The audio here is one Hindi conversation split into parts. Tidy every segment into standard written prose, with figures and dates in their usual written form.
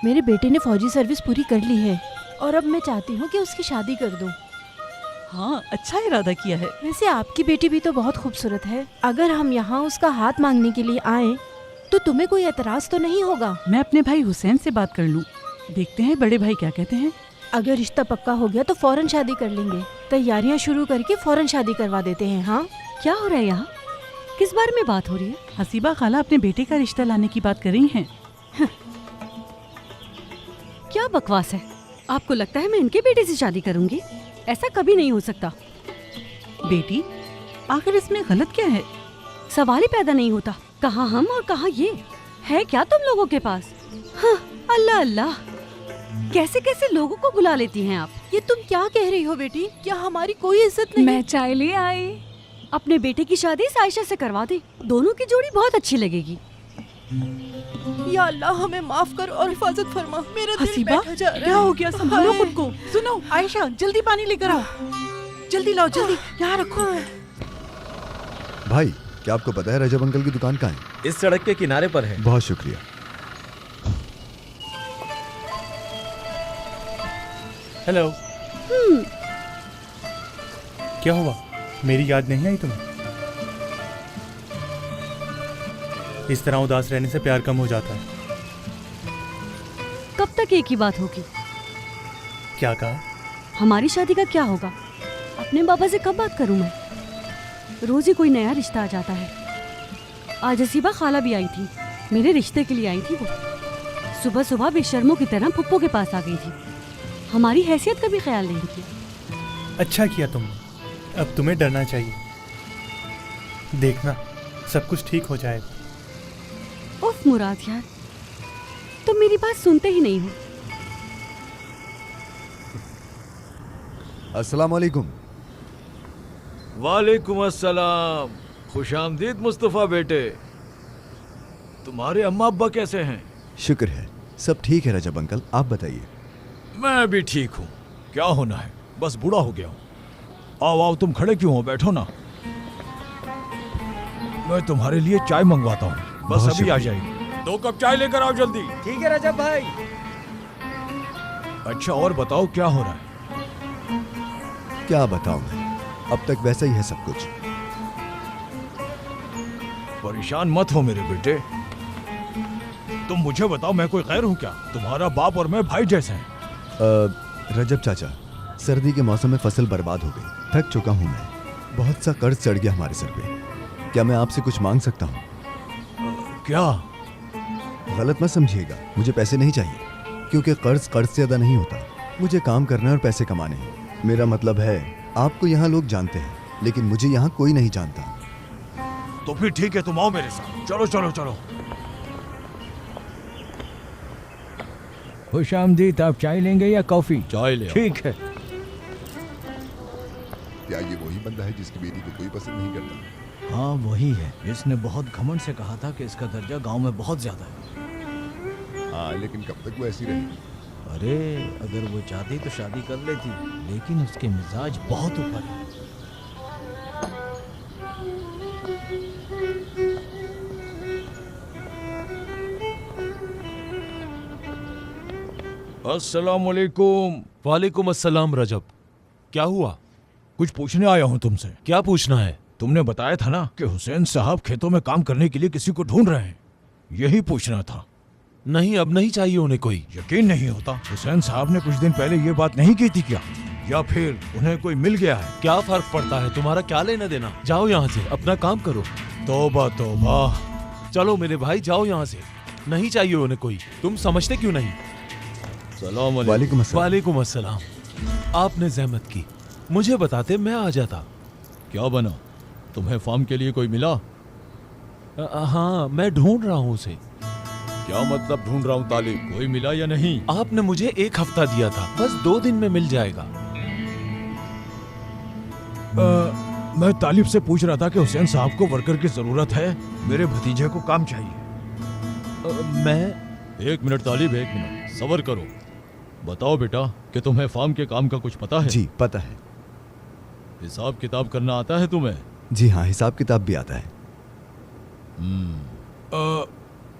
मेरे बेटे ने फौजी सर्विस पूरी कर ली है और अब मैं चाहती हूँ कि उसकी शादी कर दूँ। हाँ, अच्छा इरादा किया है। वैसे आपकी बेटी भी तो बहुत खूबसूरत है। अगर हम यहाँ उसका हाथ मांगने के लिए आए तो तुम्हें कोई एतराज तो नहीं होगा? मैं अपने भाई हुसैन से बात कर लूँ, देखते हैं बड़े भाई क्या कहते हैं। अगर रिश्ता पक्का हो गया तो फौरन शादी कर लेंगे। तैयारियां शुरू करके फौरन शादी करवा देते हैं। हाँ, क्या हो रहा है यहाँ? किस बारे में बात हो रही है? हसीबा खाला अपने बेटे का रिश्ता लाने की बात कर रही हैं। क्या बकवास है? आपको लगता है मैं इनके बेटे से शादी करूंगी? ऐसा कभी नहीं हो सकता। बेटी, आखिर इसमें गलत क्या है? सवाल ही पैदा नहीं होता। कहाँ हम और कहाँ ये है? क्या तुम लोगों के पास? हाँ, अल्लाह अल्लाह, कैसे कैसे लोगों को बुला लेती हैं आप। ये तुम क्या कह रही हो बेटी? क्या हमारी कोई इज्जत नहीं? मैं चाय ले आई। अपने बेटे की शादी साइशा से करवा दे, दोनों की जोड़ी बहुत अच्छी लगेगी। या अल्लाह, हमें माफ कर और हिफाजत फरमा। मेरा दिल हसीबा, बैठा जा रहा है। क्या हो गया? संभालो हाय। खुद को। सुनो आयशा, जल्दी पानी लेकर आओ। जल्दी लाओ, जल्दी यहाँ रखो। भाई, क्या आपको पता है रजब अंकल की दुकान कहाँ है? इस सड़क के किनारे पर है। बहुत शुक्रिया। हेलो। क्या हुआ? मेरी याद नहीं आई तुम्हें? इस तरह उदास रहने से प्यार कम हो जाता है। कब तक एक ही बात होगी? क्या कहा? हमारी शादी का क्या होगा? अपने बाबा से कब बात करूं मैं? रोज ही कोई नया रिश्ता आ जाता है। आज हसीबा खाला भी आई थी, मेरे रिश्ते के लिए आई थी वो। सुबह सुबह बेशर्मों की तरह पप्पो के पास आ गई थी। हमारी हैसियत का भी ख्याल नहीं किया। अच्छा किया तुमने। अब तुम्हें डरना चाहिए। देखना, सब कुछ ठीक हो जाएगा। उफ मुराद यार, तुम मेरी बात सुनते ही नहीं हो। अस्सलाम वालेकुम। वालेकुम अस्सलाम। खुशामदीद मुस्तफ़ा बेटे। तुम्हारे अम्मा अब्बा कैसे हैं? शुक्र है, सब ठीक है रजब अंकल, आप बताइए। मैं भी ठीक हूँ। क्या होना है, बस बूढ़ा हो गया हूँ। आओ आओ, तुम खड़े क्यों हो? बैठो ना, मैं तुम्हारे लिए चाय मंगवाता हूँ। बस बहुत अभी आ शुक्रिया। जाइए। 2 कप चाय लेकर आओ जल्दी। ठीक है रजब भाई। अच्छा, और बताओ क्या हो रहा है? क्या बताऊं मैं, अब तक वैसा ही है सब कुछ। परेशान मत हो मेरे बेटे। तुम मुझे बताओ, मैं कोई गैर हूँ क्या? तुम्हारा बाप और मैं भाई जैसे हैं। रजब चाचा, सर्दी के मौसम में फसल बर्बाद हो गई। थक चुका हूं मैं, बहुत सा कर्ज चढ़ गया हमारे सर पे। क्या मैं आपसे कुछ मांग सकता हूँ? क्या? गलत मत समझिएगा, मुझे पैसे नहीं चाहिए, क्योंकि कर्ज से अदा नहीं होता। मुझे काम करना है और पैसे कमाने हैं। मेरा मतलब है, आपको यहाँ लोग जानते हैं, लेकिन मुझे यहाँ कोई नहीं जानता। तो फिर ठीक है, तुम आओ मेरे साथ। चलो चलो चलो। खुशामदीद। आप चाय लेंगे या कॉफी? चाय ले आओ। ठीक है। क्या ये वही बंदा है जिसकी बेटी को कोई पसंद नहीं करता? हाँ वही है। इसने बहुत घमंड से कहा था कि इसका दर्जा गांव में बहुत ज्यादा है। हाँ, लेकिन कब तक वो ऐसी रहेगी? अरे अगर वो चाहती तो शादी कर लेती, लेकिन उसके मिजाज बहुत ऊपर है। अस्सलाम वालेकुम। वालेकुम अस्सलाम। रजब, क्या हुआ? कुछ पूछने आया हूँ तुमसे। क्या पूछना है? तुमने बताया था ना कि हुसैन साहब खेतों में काम करने के लिए किसी को ढूंढ रहे हैं। यही पूछना था। नहीं, अब नहीं चाहिए उन्हें कोई। यकीन नहीं होता। हुसैन साहब ने कुछ दिन पहले ये बात नहीं की थी क्या? या फिर उन्हें कोई मिल गया है? क्या फर्क पड़ता है, तुम्हारा क्या लेना देना? जाओ यहाँ से, अपना काम करो। तौबा तौबा। चलो मेरे भाई, जाओ यहाँ से। नहीं चाहिए उन्हें कोई। तुम समझते क्यों नहीं? सलाम वालेकुम अस्सलाम। वालेकुम अस्सलाम। आपने जहमत की, मुझे बताते मैं आ जाता। क्या बना? तुम्हें फार्म के लिए कोई मिला? हाँ, मैं ढूंढ रहा हूँ उसे। क्या मतलब ढूंढ रहा हूँ तालिब? कोई मिला या नहीं? आपने मुझे 1 हफ्ता दिया था, बस 2 दिन में मिल जाएगा। मैं तालिब से पूछ रहा था कि हुसैन साहब को वर्कर की जरूरत है। मेरे भतीजे को काम चाहिए। मैं 1 मिनट तालिब, 1 मिनट सब्र करो। बताओ बेटा कि तुम्हें फार्म के काम का कुछ पता है? जी पता है। हिसाब किताब करना आता है तुम्हें? जी हाँ, हिसाब किताब भी आता है।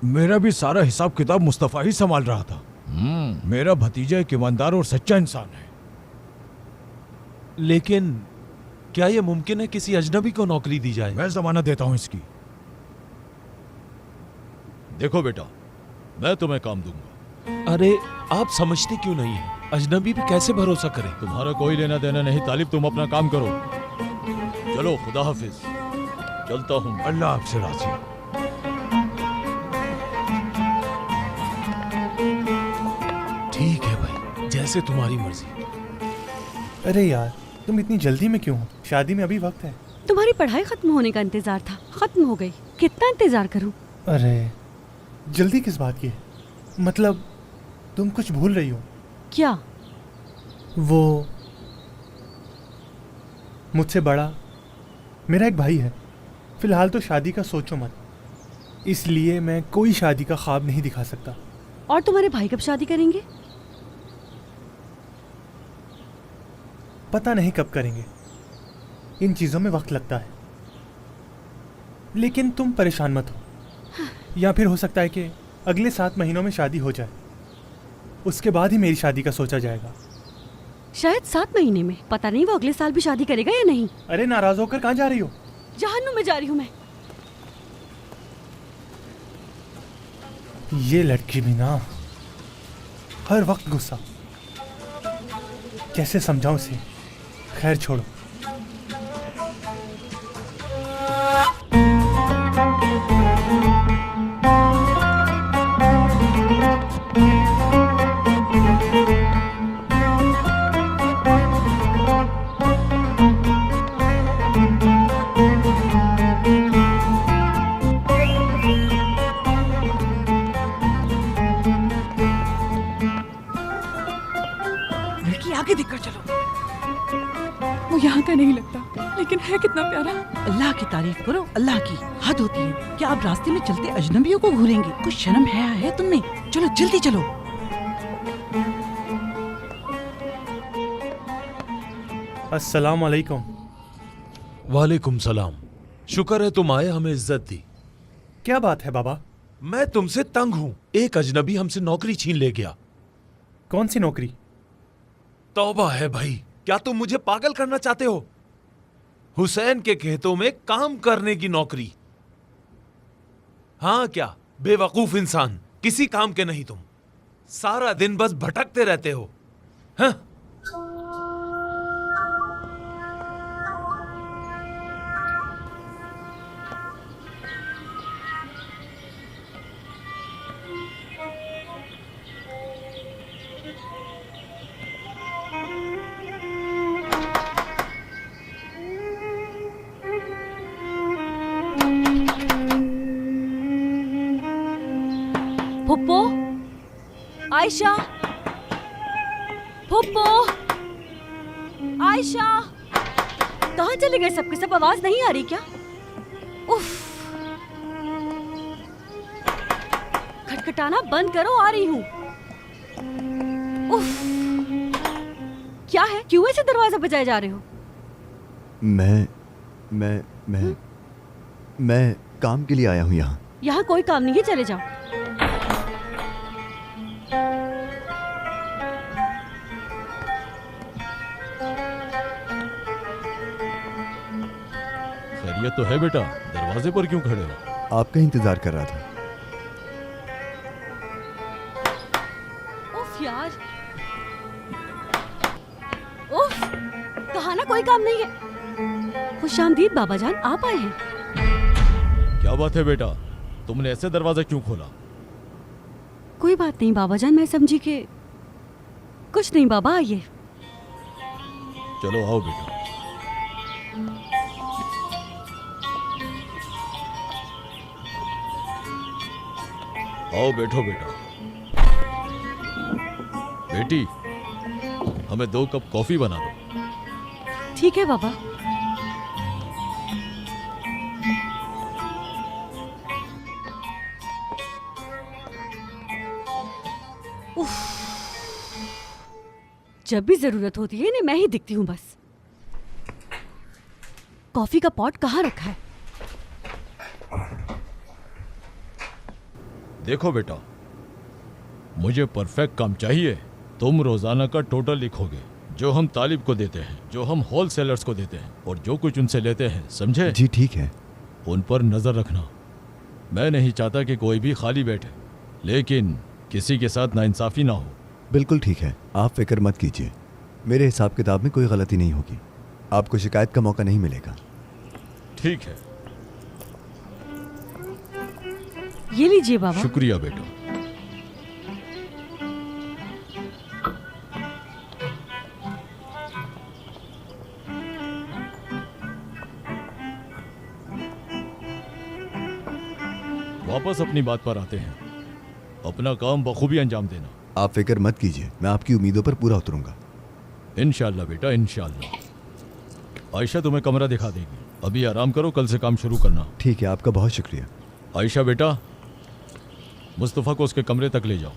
मेरा भी सारा हिसाब किताब मुस्तफ़ा ही संभाल रहा था। मेरा भतीजा एक ईमानदार और सच्चा इंसान है। लेकिन क्या यह मुमकिन है किसी अजनबी को नौकरी दी जाए? मैं जमानत देता हूं इसकी। देखो बेटा, मैं तुम्हें काम दूंगा। अरे आप समझते क्यों नहीं है? अजनबी पे कैसे भरोसा करें? तुम्हारा कोई लेना देना नहीं तालिब, तुम अपना काम करो। चलो, खुदा हाफिज, चलता हूं। अल्लाह आपसे राजी हो। ठीक है भाई, जैसे तुम्हारी मर्जी। अरे यार, तुम इतनी जल्दी में क्यों हो? शादी में अभी वक्त है। तुम्हारी पढ़ाई खत्म होने का इंतजार था, खत्म हो गई। कितना इंतजार करूं? अरे जल्दी किस बात की है? मतलब तुम कुछ भूल रही हो। क्या? वो मुझसे बड़ा मेरा एक भाई है। फिलहाल तो शादी का सोचो मत, इसलिए मैं कोई शादी का ख्वाब नहीं दिखा सकता। और तुम्हारे भाई कब शादी करेंगे? पता नहीं कब करेंगे, इन चीज़ों में वक्त लगता है। लेकिन तुम परेशान मत हो, या फिर हो सकता है कि अगले 7 महीनों में शादी हो जाए, उसके बाद ही मेरी शादी का सोचा जाएगा। शायद 7 महीने में। पता नहीं वो अगले साल भी शादी करेगा या नहीं। अरे नाराज होकर कहाँ जा रही हो? जहन्नुम में जा रही हूँ मैं। ये लड़की भी ना, हर वक्त गुस्सा। कैसे समझाऊं उसे? खैर छोड़ो। लड़की आगे देखकर चलो। वो यहाँ का नहीं लगता, लेकिन है कितना प्यारा। अल्लाह की तारीफ करो, अल्लाह की हद होती है। क्या आप रास्ते में चलते अजनबियों को घूरेंगे? कुछ शर्म है तुमने? चलो जल्दी चलो। अस्सलाम वालेकुम। वालेकुम सलाम। शुक्र है तुम आए, हमें इज्जत दी। क्या बात है बाबा? मैं तुमसे तंग हूं। एक अजनबी हमसे नौकरी छीन ले गया। कौन सी नौकरी? तौबा है भाई, क्या तुम मुझे पागल करना चाहते हो? हुसैन के खेतों में काम करने की नौकरी। हाँ क्या बेवकूफ इंसान, किसी काम के नहीं तुम। सारा दिन बस भटकते रहते हो। हाँ? फुप्पो, आयशा, फुप्पो, आयशा, कहाँ चले गए सबके सब? आवाज नहीं आ रही क्या? उफ, खटखटाना बंद करो, आ रही हूँ। उफ, क्या है? क्यों ऐसे दरवाजा बजाए जा रहे हो? मैं काम के लिए आया हूँ यहाँ। यहाँ कोई काम नहीं है, चले जाओ। खैरियत तो है बेटा, दरवाजे पर क्यों खड़े हो? आपका इंतजार कर रहा था। उफ यार, उफ, कहा ना कोई काम नहीं है। खुशामदीद बाबा जान, आप आए हैं। क्या बात है बेटा, तुमने ऐसे दरवाजा क्यों खोला? कोई बात नहीं बाबा जान, मैं समझी कि कुछ नहीं। बाबा आइए। चलो आओ बेटा। आओ बैठो बेटा। बेटी, हमें 2 कप कॉफी बना दो। ठीक है बाबा। उफ, जब भी जरूरत होती है इन्हें मैं ही दिखती हूँ बस। कॉफी का पॉट कहाँ रखा है? देखो बेटा, मुझे परफेक्ट काम चाहिए। तुम रोजाना का टोटल लिखोगे, जो हम तालिब को देते हैं, जो हम होलसेलर्स को देते हैं और जो कुछ उनसे लेते हैं, समझे? जी ठीक है। उन पर नजर रखना। मैं नहीं चाहता कि कोई भी खाली बैठे, लेकिन किसी के साथ नाइंसाफी ना हो। बिल्कुल ठीक है, आप फिक्र मत कीजिए। मेरे हिसाब किताब में कोई गलती नहीं होगी। आपको शिकायत का मौका नहीं मिलेगा। ठीक है, ये लीजिए बाबा। शुक्रिया बेटा। वापस अपनी बात पर आते हैं। अपना काम बखूबी अंजाम देना। आप फिक्र मत कीजिए, मैं आपकी उम्मीदों पर पूरा उतरूंगा। इंशाल्लाह बेटा, इंशाल्लाह। आयशा तुम्हें कमरा दिखा देगी। अभी आराम करो, कल से काम शुरू करना। ठीक है, आपका बहुत शुक्रिया। आयशा बेटा, मुस्तफ़ा को उसके कमरे तक ले जाओ।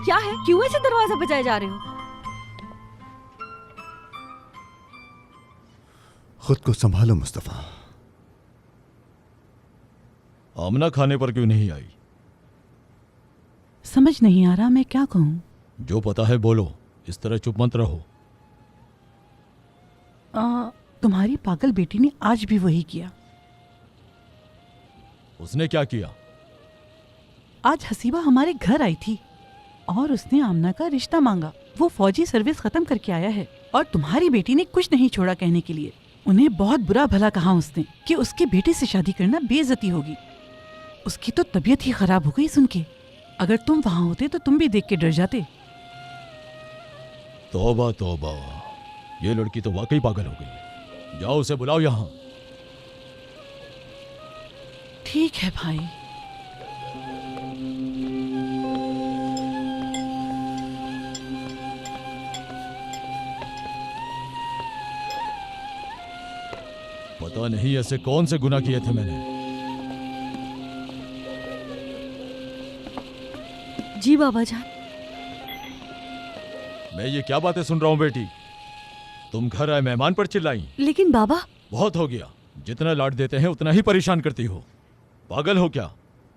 क्या है, क्यों ऐसे दरवाजा बजाए जा रहे हो? खुद को संभालो मुस्तफा। आमना खाने पर क्यों नहीं आई? समझ नहीं आ रहा मैं क्या कहूँ। जो पता है बोलो, इस तरह चुप मत रहो। तुम्हारी पागल बेटी ने आज भी वही किया। उसने क्या किया? आज हसीबा हमारे घर आई थी और उसने आमना का रिश्ता मांगा। वो फौजी सर्विस खत्म करके आया है और तुम्हारी बेटी ने कुछ नहीं छोड़ा कहने के लिए। उन्हें बहुत बुरा भला कहा उसने कि उसके बेटे से शादी करना बेइज्जती होगी। उसकी तो तबीयत ही खराब हो गई सुन के। अगर तुम वहां होते तो तुम भी देख के डर जाते। तौबा तौबा, ये लड़की तो वाकई पागल हो गई। जाओ उसे बुलाओ यहाँ। ठीक है भाई। पता नहीं ऐसे कौन से गुनाह किए थे मैंने। जी बाबा जान। मैं ये क्या बातें सुन रहा हूँ बेटी? तुम घर आए मेहमान पर चिल्लाई। लेकिन बाबा। बहुत हो गया, जितना लाड देते हैं उतना ही परेशान करती हो। पागल हो क्या?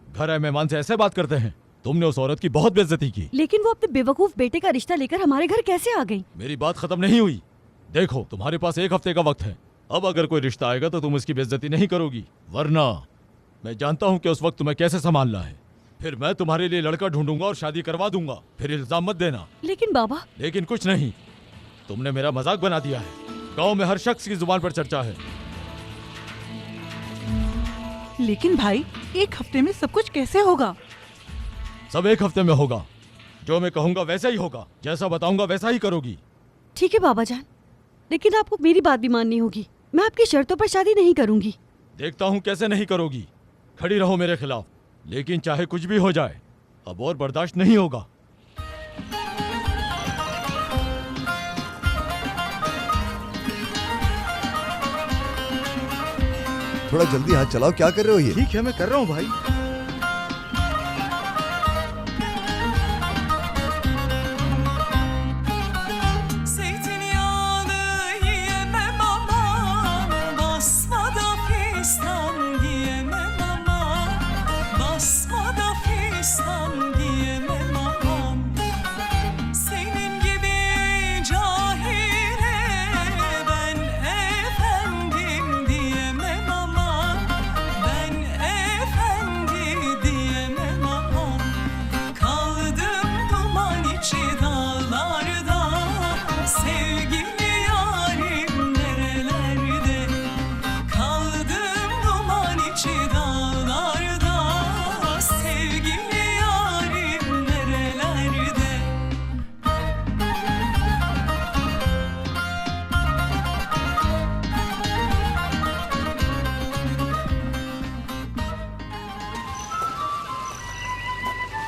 घर आए मेहमान से ऐसे बात करते हैं? तुमने उस औरत की बहुत बेइज्जती की। लेकिन वो अपने बेवकूफ बेटे का रिश्ता लेकर हमारे घर कैसे आ गई? मेरी बात खत्म नहीं हुई। देखो, तुम्हारे पास 1 हफ्ते का वक्त है। अब अगर कोई रिश्ता आएगा तो तुम उसकी बेइज्जती नहीं करोगी, वरना मैं जानता हूं कि उस वक्त तुम्हें कैसे संभालना है। फिर मैं तुम्हारे लिए लड़का ढूंढूंगा और शादी करवा दूंगा। फिर इल्जाम मत देना। लेकिन बाबा। लेकिन कुछ नहीं, तुमने मेरा मजाक बना दिया है। गांव में हर शख्स की जुबान पर चर्चा है। लेकिन भाई, 1 हफ्ते में सब कुछ कैसे होगा? सब 1 हफ्ते में होगा। जो मैं कहूंगा वैसा ही होगा, जैसा बताऊंगा वैसा ही करोगी। ठीक है बाबा जान, लेकिन आपको मेरी बात भी माननी होगी। मैं आपकी शर्तों पर शादी नहीं करूंगी। देखता हूं कैसे नहीं करोगी। खड़ी रहो मेरे खिलाफ, लेकिन चाहे कुछ भी हो जाए, अब और बर्दाश्त नहीं होगा। थोड़ा जल्दी हाथ चलाओ, क्या कर रहे हो ये? ठीक है, मैं कर रहा हूँ भाई।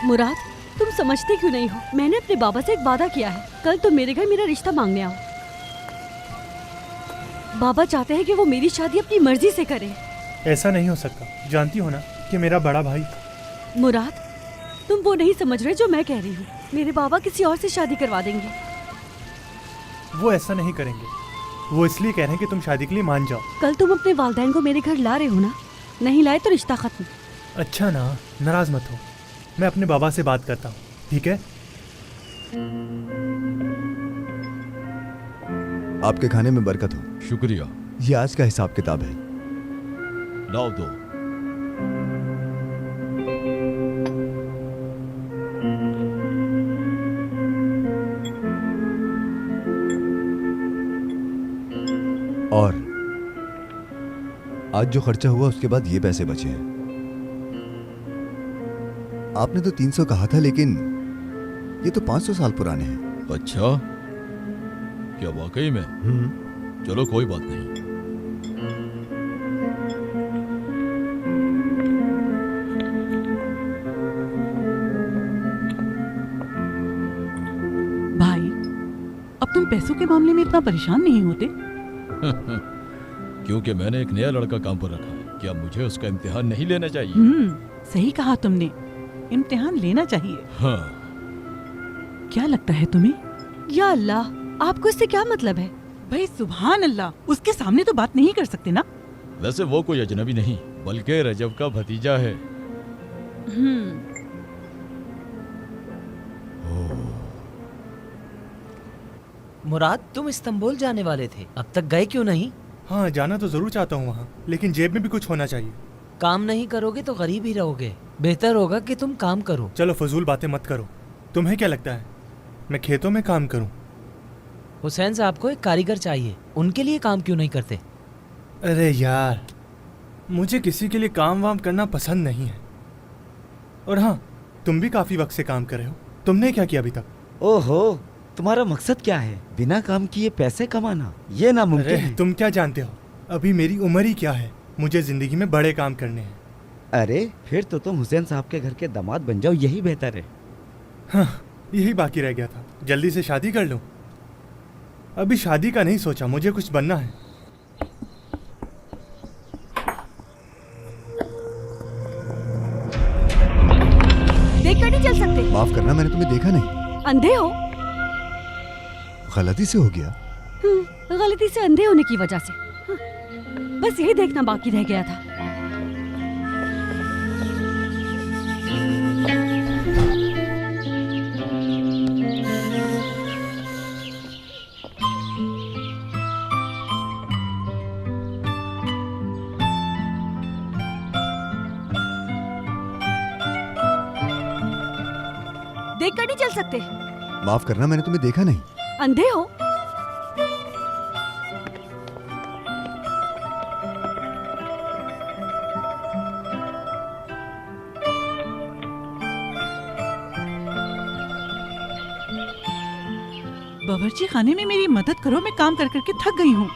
मुराद, तुम समझते क्यों नहीं हो? मैंने अपने बाबा से एक वादा किया है, कल तुम मेरे घर मेरा रिश्ता मांगने आओ। बाबा चाहते हैं कि वो मेरी शादी अपनी मर्जी से करे। ऐसा नहीं हो सकता, जानती हो ना कि मेरा बड़ा भाई। मुराद, तुम वो नहीं समझ रहे जो मैं कह रही हूँ। मेरे बाबा किसी और से शादी करवा देंगे। वो ऐसा नहीं करेंगे, वो इसलिए कह रहे हैं कि तुम शादी के लिए मान जाओ। कल तुम अपने वालिदैन को मेरे घर ला रहे हो ना? नहीं लाए तो रिश्ता खत्म। अच्छा ना, नाराज मत हो, मैं अपने बाबा से बात करता हूँ, ठीक है? आपके खाने में बरकत हो। शुक्रिया। ये आज का हिसाब किताब है। लाओ दो। और आज जो खर्चा हुआ उसके बाद ये पैसे बचे हैं। आपने तो 300 कहा था, लेकिन ये तो 500 साल पुराने हैं। अच्छा, क्या वाकई में? चलो कोई बात नहीं। भाई, अब तुम पैसों के मामले में इतना परेशान नहीं होते? क्योंकि मैंने एक नया लड़का काम पर रखा है, क्या मुझे उसका इम्तिहान नहीं लेना चाहिए? सही कहा तुमने, इम्तिहान लेना चाहिए। हाँ। क्या लगता है तुम्हें? या अल्लाह, आपको इससे क्या मतलब है? भाई सुभान अल्लाह, उसके सामने तो बात नहीं कर सकते ना। वैसे वो कोई अजनबी नहीं, बल्कि रजब का भतीजा है। मुराद, तुम इस्तांबुल जाने वाले थे, अब तक गए क्यों नहीं? हाँ, जाना तो जरूर चाहता हूँ वहाँ, लेकिन जेब में भी कुछ होना चाहिए। काम नहीं करोगे तो गरीब ही रहोगे। बेहतर होगा कि तुम काम करो। चलो फजूल बातें मत करो। तुम्हें क्या लगता है मैं खेतों में काम करूँ? हुसैन साहब को एक कारीगर चाहिए, उनके लिए काम क्यों नहीं करते? अरे यार, मुझे किसी के लिए काम वाम करना पसंद नहीं है। और हाँ, तुम भी काफी वक्त से काम कर रहे हो। तुमने क्या किया अभी तक? ओहो, तुम्हारा मकसद क्या है? बिना काम किए पैसे कमाना, ये नामुमकिन है। तुम क्या जानते हो, अभी मेरी उम्र ही क्या है। मुझे जिंदगी में बड़े काम करने हैं। अरे फिर तो तुम हुसैन साहब के घर के दामाद बन जाओ, यही बेहतर है। हाँ, यही बाकी रह गया था, जल्दी से शादी कर लूं। अभी शादी का नहीं सोचा, मुझे कुछ बनना है। देख कर नहीं चल सकते? माफ करना, मैंने तुम्हें देखा नहीं। अंधे हो? गलती से हो गया। गलती से अंधे होने की वजह से। बस यही देखना बाकी रह गया था। देख कर नहीं चल सकते? माफ करना, मैंने तुम्हें देखा नहीं। अंधे हो? बावर्ची खाने में मेरी मदद करो, मैं काम कर करके थक गई हूँ।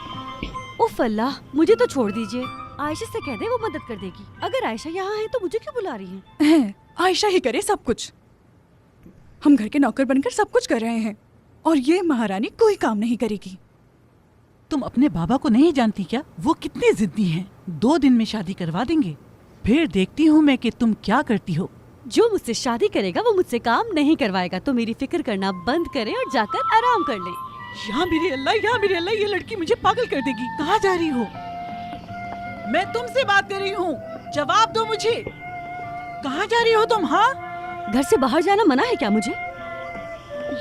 उफ अल्लाह, मुझे तो छोड़ दीजिए। आयशा से कह दे, वो मदद कर देगी। अगर आयशा यहाँ है तो मुझे क्यों बुला रही है? आयशा ही करे सब कुछ। हम घर के नौकर बनकर सब कुछ कर रहे हैं और ये महारानी कोई काम नहीं करेगी। तुम अपने बाबा को नहीं जानती क्या? वो कितने जिद्दी हैं। 2 दिन में शादी करवा देंगे, फिर देखती हूँ मैं कि तुम क्या करती हो। जो मुझसे शादी करेगा वो मुझसे काम नहीं करवाएगा। तो मेरी फिक्र करना बंद करे और जाकर आराम कर ले। या मेरे अल्लाह, या मेरे अल्लाह, ये लड़की मुझे पागल कर देगी। कहाँ जा रही हो? मैं तुमसे बात कर रही हूँ, जवाब दो मुझे। कहाँ जा रही हो तुम? हाँ, घर से बाहर जाना मना है क्या मुझे?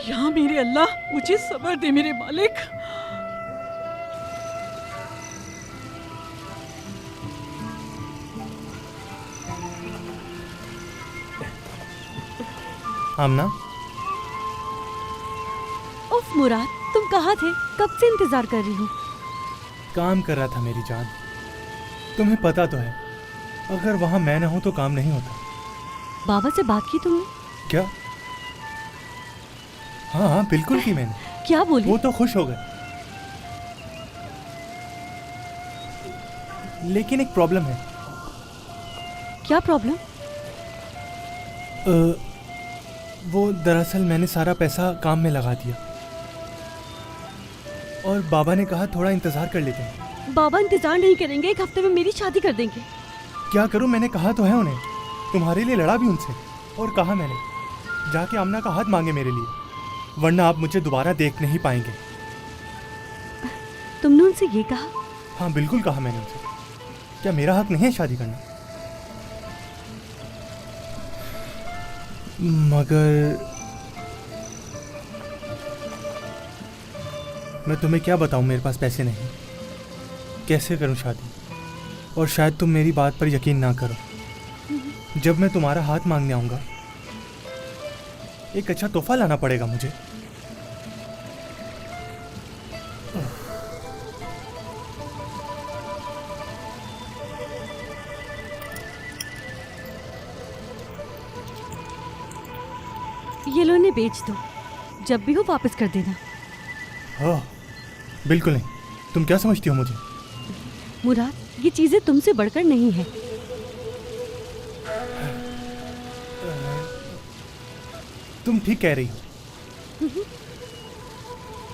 या मेरे अल्लाह, मुझे सब्र दे मेरे मालिक। आमना, उफ मुराद, तुम कहाँ थे? कब से इंतजार कर रही हूँ। काम कर रहा था मेरी जान। तुम्हें पता तो है, अगर वहाँ मैं ना हूँ तो काम नहीं होता। बाबा से बात की तुमने? क्या? हाँ हाँ, बिल्कुल की मैंने। क्या बोली? वो तो खुश हो गए, लेकिन एक प्रॉब्लम है। क्या प्रॉब्लम? वो दरअसल मैंने सारा पैसा काम में लगा दिया और बाबा ने कहा थोड़ा इंतजार कर लेते हैं। बाबा इंतजार नहीं करेंगे, 1 हफ्ते में मेरी शादी कर देंगे। क्या करूं, मैंने कहा तो है उन्हें, तुम्हारे लिए लड़ा भी उनसे और कहा मैंने जाके आमना का हाथ मांगे मेरे लिए, वरना आप मुझे दोबारा देख नहीं पाएंगे। तुमने उनसे ये कहा? हाँ बिल्कुल कहा मैंने उनसे। क्या मेरा हक नहीं है शादी करना? मगर मैं तुम्हें क्या बताऊं, मेरे पास पैसे नहीं, कैसे करूं शादी? और शायद तुम मेरी बात पर यकीन ना करो, जब मैं तुम्हारा हाथ मांगने आऊंगा एक अच्छा तोहफा लाना पड़ेगा मुझे। ये लो, इन्हें बेच दो, जब भी हो वापस कर देना। हाँ बिल्कुल नहीं। तुम क्या समझती हो मुझे? मुराद, ये चीजें तुमसे बढ़कर नहीं है। तुम ठीक कह रही हो,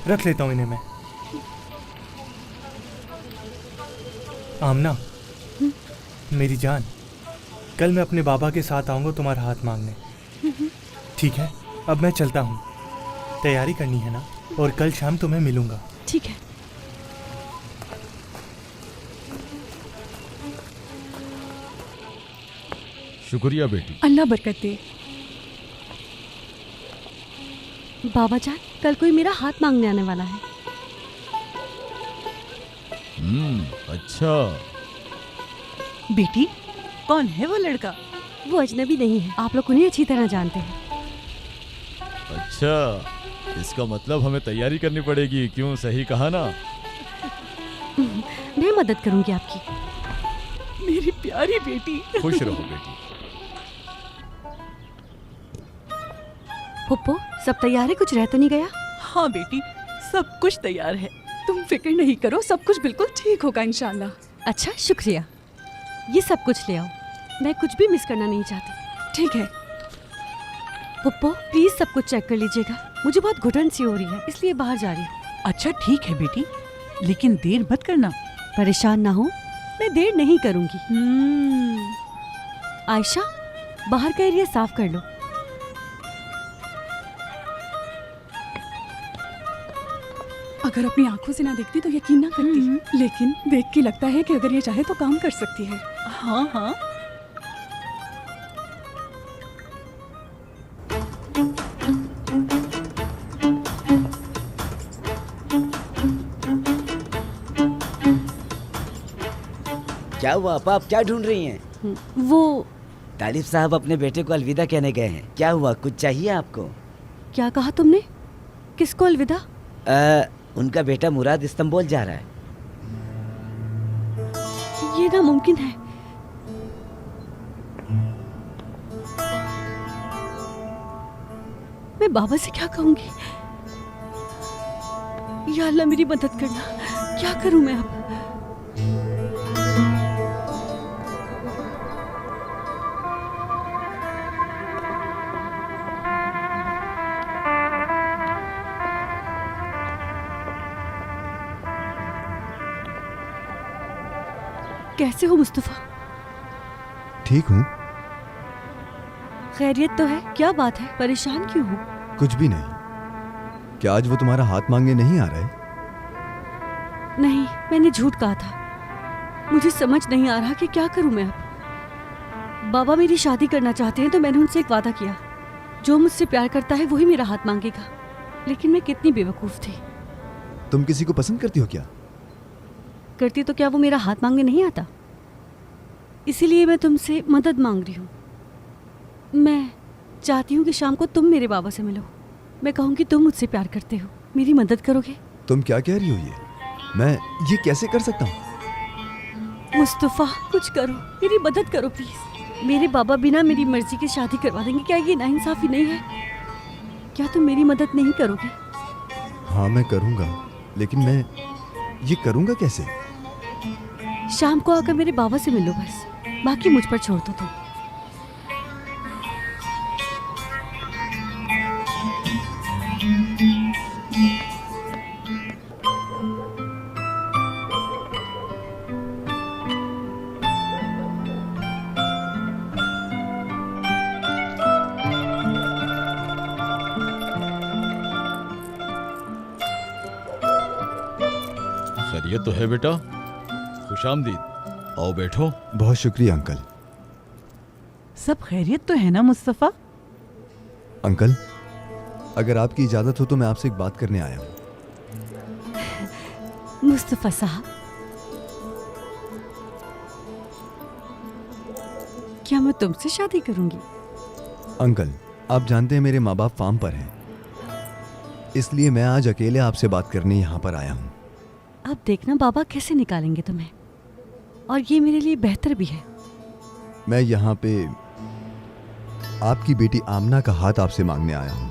रख लेता हूं इन्हें मैं। आमना मेरी जान, कल मैं अपने बाबा के साथ आऊंगा तुम्हारा हाथ मांगने। ठीक है, अब मैं चलता हूँ, तैयारी करनी है ना, और कल शाम तुम्हें मिलूंगा। ठीक है। शुक्रिया बेटी। अल्लाह बरकत दे। बाबा जान, कल कोई मेरा हाथ मांगने आने वाला है। अच्छा। बेटी, कौन है वो लड़का? वो अजनबी नहीं है, आप लोग उन्हें अच्छी तरह जानते हैं। अच्छा, इसका मतलब हमें तैयारी करनी पड़ेगी, क्यों? सही कहा ना? मैं मदद करूंगी आपकी। मेरी प्यारी बेटी। खुश रहो बेटी। पुप्पो, सब तैयार है? कुछ रह तो नहीं गया? हाँ बेटी, सब कुछ तैयार है। तुम फिक्र नहीं करो, सब कुछ बिल्कुल ठीक होगा इंशाल्लाह। अच्छा, शुक्रिया। ये सब कुछ ले आओ, मैं कुछ भी मिस करना नहीं चाहती। ठीक है। पुप्पो, प्लीज सब कुछ चेक कर लीजिएगा, मुझे बहुत घुटन सी हो रही है, इसलिए बाहर जा रही हूँ। अच्छा ठीक है बेटी, लेकिन देर मत करना। परेशान ना हो, मैं देर नहीं करूंगी। आयशा, बाहर का एरिया साफ कर लो। अगर अपनी आंखों से ना देखती तो यकीन ना करती, लेकिन देख के लगता है कि अगर ये चाहे तो काम कर सकती है। हाँ हाँ। क्या हुआ आपा, आप क्या ढूंढ रही हैं? वो तालिब साहब अपने बेटे को अलविदा कहने गए हैं। क्या हुआ, कुछ चाहिए आपको? क्या कहा तुमने? किसको अलविदा? उनका बेटा मुराद इस्तांबुल जा रहा है। ये नामुमकिन है। मैं बाबा से क्या कहूंगी? या अल्लाह मेरी मदद करना, क्या करूं मैं अब? कैसे हो मुस्तफा? ठीक हूँ। खैरियत तो है? क्या बात है, परेशान क्यों हो? कुछ भी नहीं। क्या आज वो तुम्हारा हाथ मांगने नहीं आ रहे? नहीं, मैंने झूठ कहा था। मुझे समझ नहीं आ रहा कि क्या करूं मैं अब। बाबा मेरी शादी करना चाहते हैं तो मैंने उनसे एक वादा किया, जो मुझसे प्यार करता है वही मेरा हाथ मांगेगा। लेकिन मैं कितनी बेवकूफ थी। तुम किसी को पसंद करती हो क्या? करती तो क्या वो मेरा हाथ मांगने नहीं आता? इसीलिए मैं तुमसे मदद मांग रही हूँ। मैं चाहती हूँ कि शाम को तुम मेरे बाबा से मिलो। मैं कहूँगी तुम मुझसे प्यार करते हो, मेरी मदद करोगे? तुम क्या कह रही हो? मैं ये कैसे कर सकता हूँ? मुस्तफा, कुछ करो, मेरी मदद करो प्लीज। मेरे बाबा बिना मेरी मर्जी की शादी करवा देंगे। क्या ये नाइंसाफी नहीं है? क्या तुम मेरी मदद नहीं करोगे? हाँ मैं करूँगा, लेकिन मैं ये करूँगा कैसे? शाम को आकर मेरे बाबा से मिलो बस, बाकी मुझ पर छोड़ दो तुम। खैरियत तो है बेटा? खुशामदीद, आओ बैठो। बहुत शुक्रिया अंकल। सब खैरियत तो है ना मुस्तफ़ा? अंकल, अगर आपकी इजाज़त हो तो मैं आपसे एक बात करने आया हूँ। मुस्तफ़ा साहब, क्या मैं तुमसे शादी करूंगी? अंकल, आप जानते हैं मेरे माँ बाप फार्म पर हैं, इसलिए मैं आज अकेले आपसे बात करने यहाँ पर आया हूँ। अब देखना बाबा कैसे निकालेंगे तुम्हें, और ये मेरे लिए बेहतर भी है। मैं यहाँ पे आपकी बेटी आमना का हाथ आपसे मांगने आया हूँ।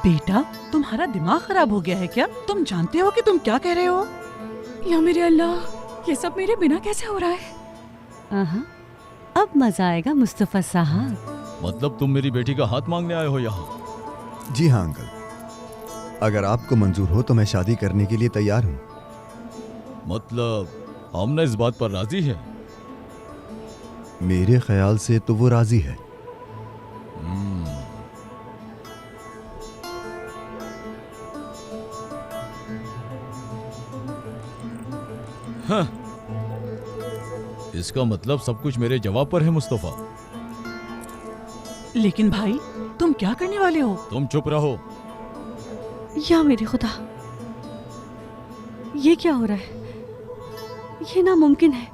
बेटा, तुम्हारा दिमाग खराब हो गया है क्या? तुम जानते हो कि तुम क्या कह रहे हो? या मेरे अल्लाह, ये सब मेरे बिना कैसे हो रहा है? आहा, अब मजा आएगा मुस्तफ़ा साहब। मतलब तुम मेरी बेटी का हाथ मांगने आए हो यहाँ? जी हाँ अंकल, अगर आपको मंजूर हो तो मैं शादी करने के लिए तैयार हूँ। मतलब आमना इस बात पर राजी है? मेरे ख्याल से तो वो राजी है। हाँ। इसका मतलब सब कुछ मेरे जवाब पर है मुस्तफा। लेकिन भाई, तुम क्या करने वाले हो? तुम चुप रहो। या मेरे खुदा, ये क्या हो रहा है? ये नामुमकिन है।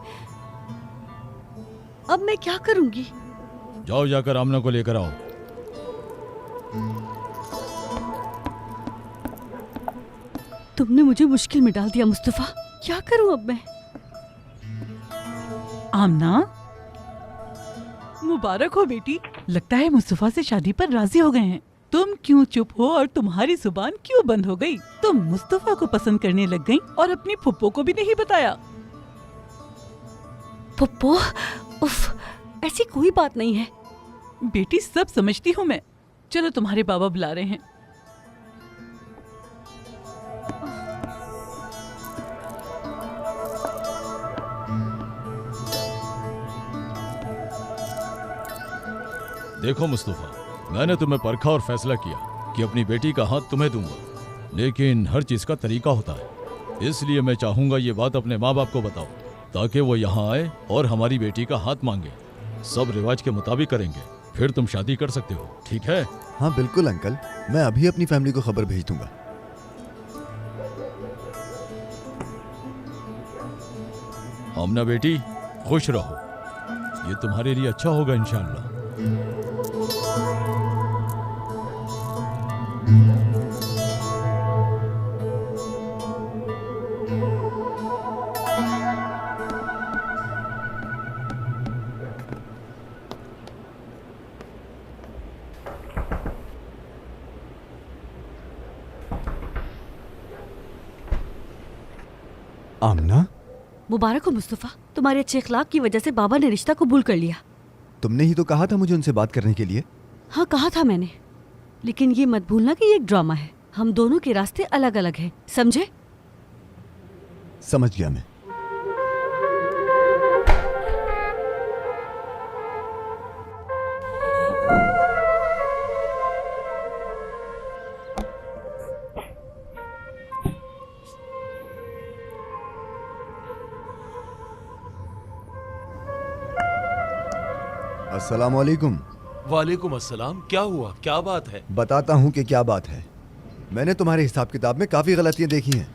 अब मैं क्या करूंगी? जाओ, जाकर आमना को लेकर आओ। तुमने मुझे मुश्किल में डाल दिया मुस्तफा। क्या करूं अब मैं? आमना, मुबारक हो बेटी। लगता है मुस्तफा से शादी पर राजी हो गए हैं। तुम क्यों चुप हो और तुम्हारी जुबान क्यों बंद हो गई? तुम मुस्तफा को पसंद करने लग गई और अपनी फुप्पो को भी नहीं बताया। फुप्पो? उफ, ऐसी कोई बात नहीं है बेटी, सब समझती हूँ मैं। चलो, तुम्हारे बाबा बुला रहे हैं। देखो मुस्तफा, मैंने तुम्हें परखा और फैसला किया कि अपनी बेटी का हाथ तुम्हें दूंगा, लेकिन हर चीज का तरीका होता है। इसलिए मैं चाहूंगा ये बात अपने माँ बाप को बताओ, ताकि वो यहाँ आए और हमारी बेटी का हाथ मांगे। सब रिवाज के मुताबिक करेंगे, फिर तुम शादी कर सकते हो। ठीक है? हाँ बिल्कुल अंकल, मैं अभी अपनी फैमिली को खबर भेज दूंगा। आमना बेटी, खुश रहो, ये तुम्हारे लिए अच्छा होगा इंशाअल्लाह। आमना, मुबारक हो मुस्तफा, तुम्हारे अच्छे अखलाक की वजह से बाबा ने रिश्ता कबूल कर लिया। तुमने ही तो कहा था मुझे उनसे बात करने के लिए। हाँ, कहा था मैंने, लेकिन ये मत भूलना कि ये एक ड्रामा है। हम दोनों के रास्ते अलग अलग हैं, समझे? समझ गया मैं। अस्सलाम वालेकुम। वालेकुम अस्सलाम। क्या हुआ? क्या बात है? बताता हूँ कि क्या बात है। मैंने तुम्हारे हिसाब किताब में काफी गलतियां देखी हैं।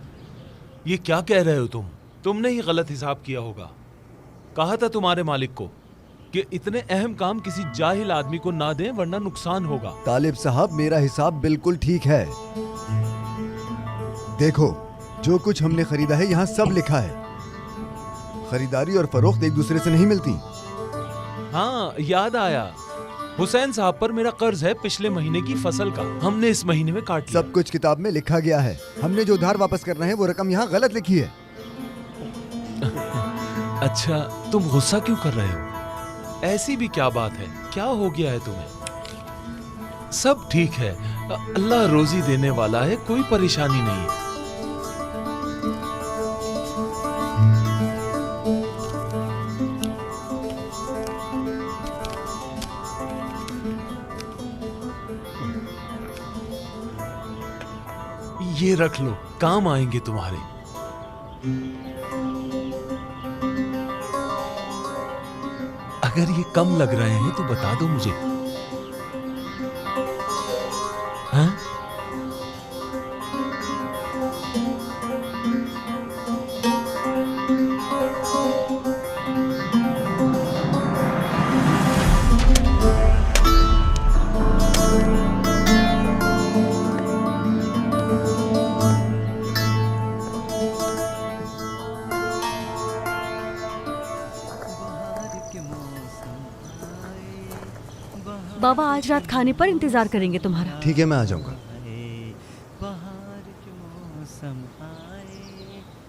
ये क्या कह रहे हो तुम? तुमने ही गलत हिसाब किया होगा। कहा था तुम्हारे मालिक को कि इतने अहम काम किसी जाहिल आदमी को ना दें, वरना नुकसान होगा। तालिब साहब, मेरा हिसाब बिल्कुल ठीक है। देखो, जो कुछ हमने खरीदा है यहाँ सब लिखा है। खरीदारी और फरोख्त एक दूसरे से नहीं मिलती। हाँ, याद आया। हुसैन साहब पर मेरा कर्ज है पिछले महीने की फसल का, हमने इस महीने में काट लिया। सब कुछ किताब में लिखा गया है। हमने जो उधार वापस करना है वो रकम यहाँ गलत लिखी है। अच्छा, तुम गुस्सा क्यों कर रहे हो? ऐसी भी क्या बात है? क्या हो गया है तुम्हें? सब ठीक है, अल्लाह रोजी देने वाला है, कोई परेशानी नहीं है। ये रख लो, काम आएंगे तुम्हारे। अगर ये कम लग रहे हैं तो बता दो मुझे। हाँ? बाबा आज रात खाने पर इंतजार करेंगे तुम्हारा। ठीक है, मैं आ जाऊंगा।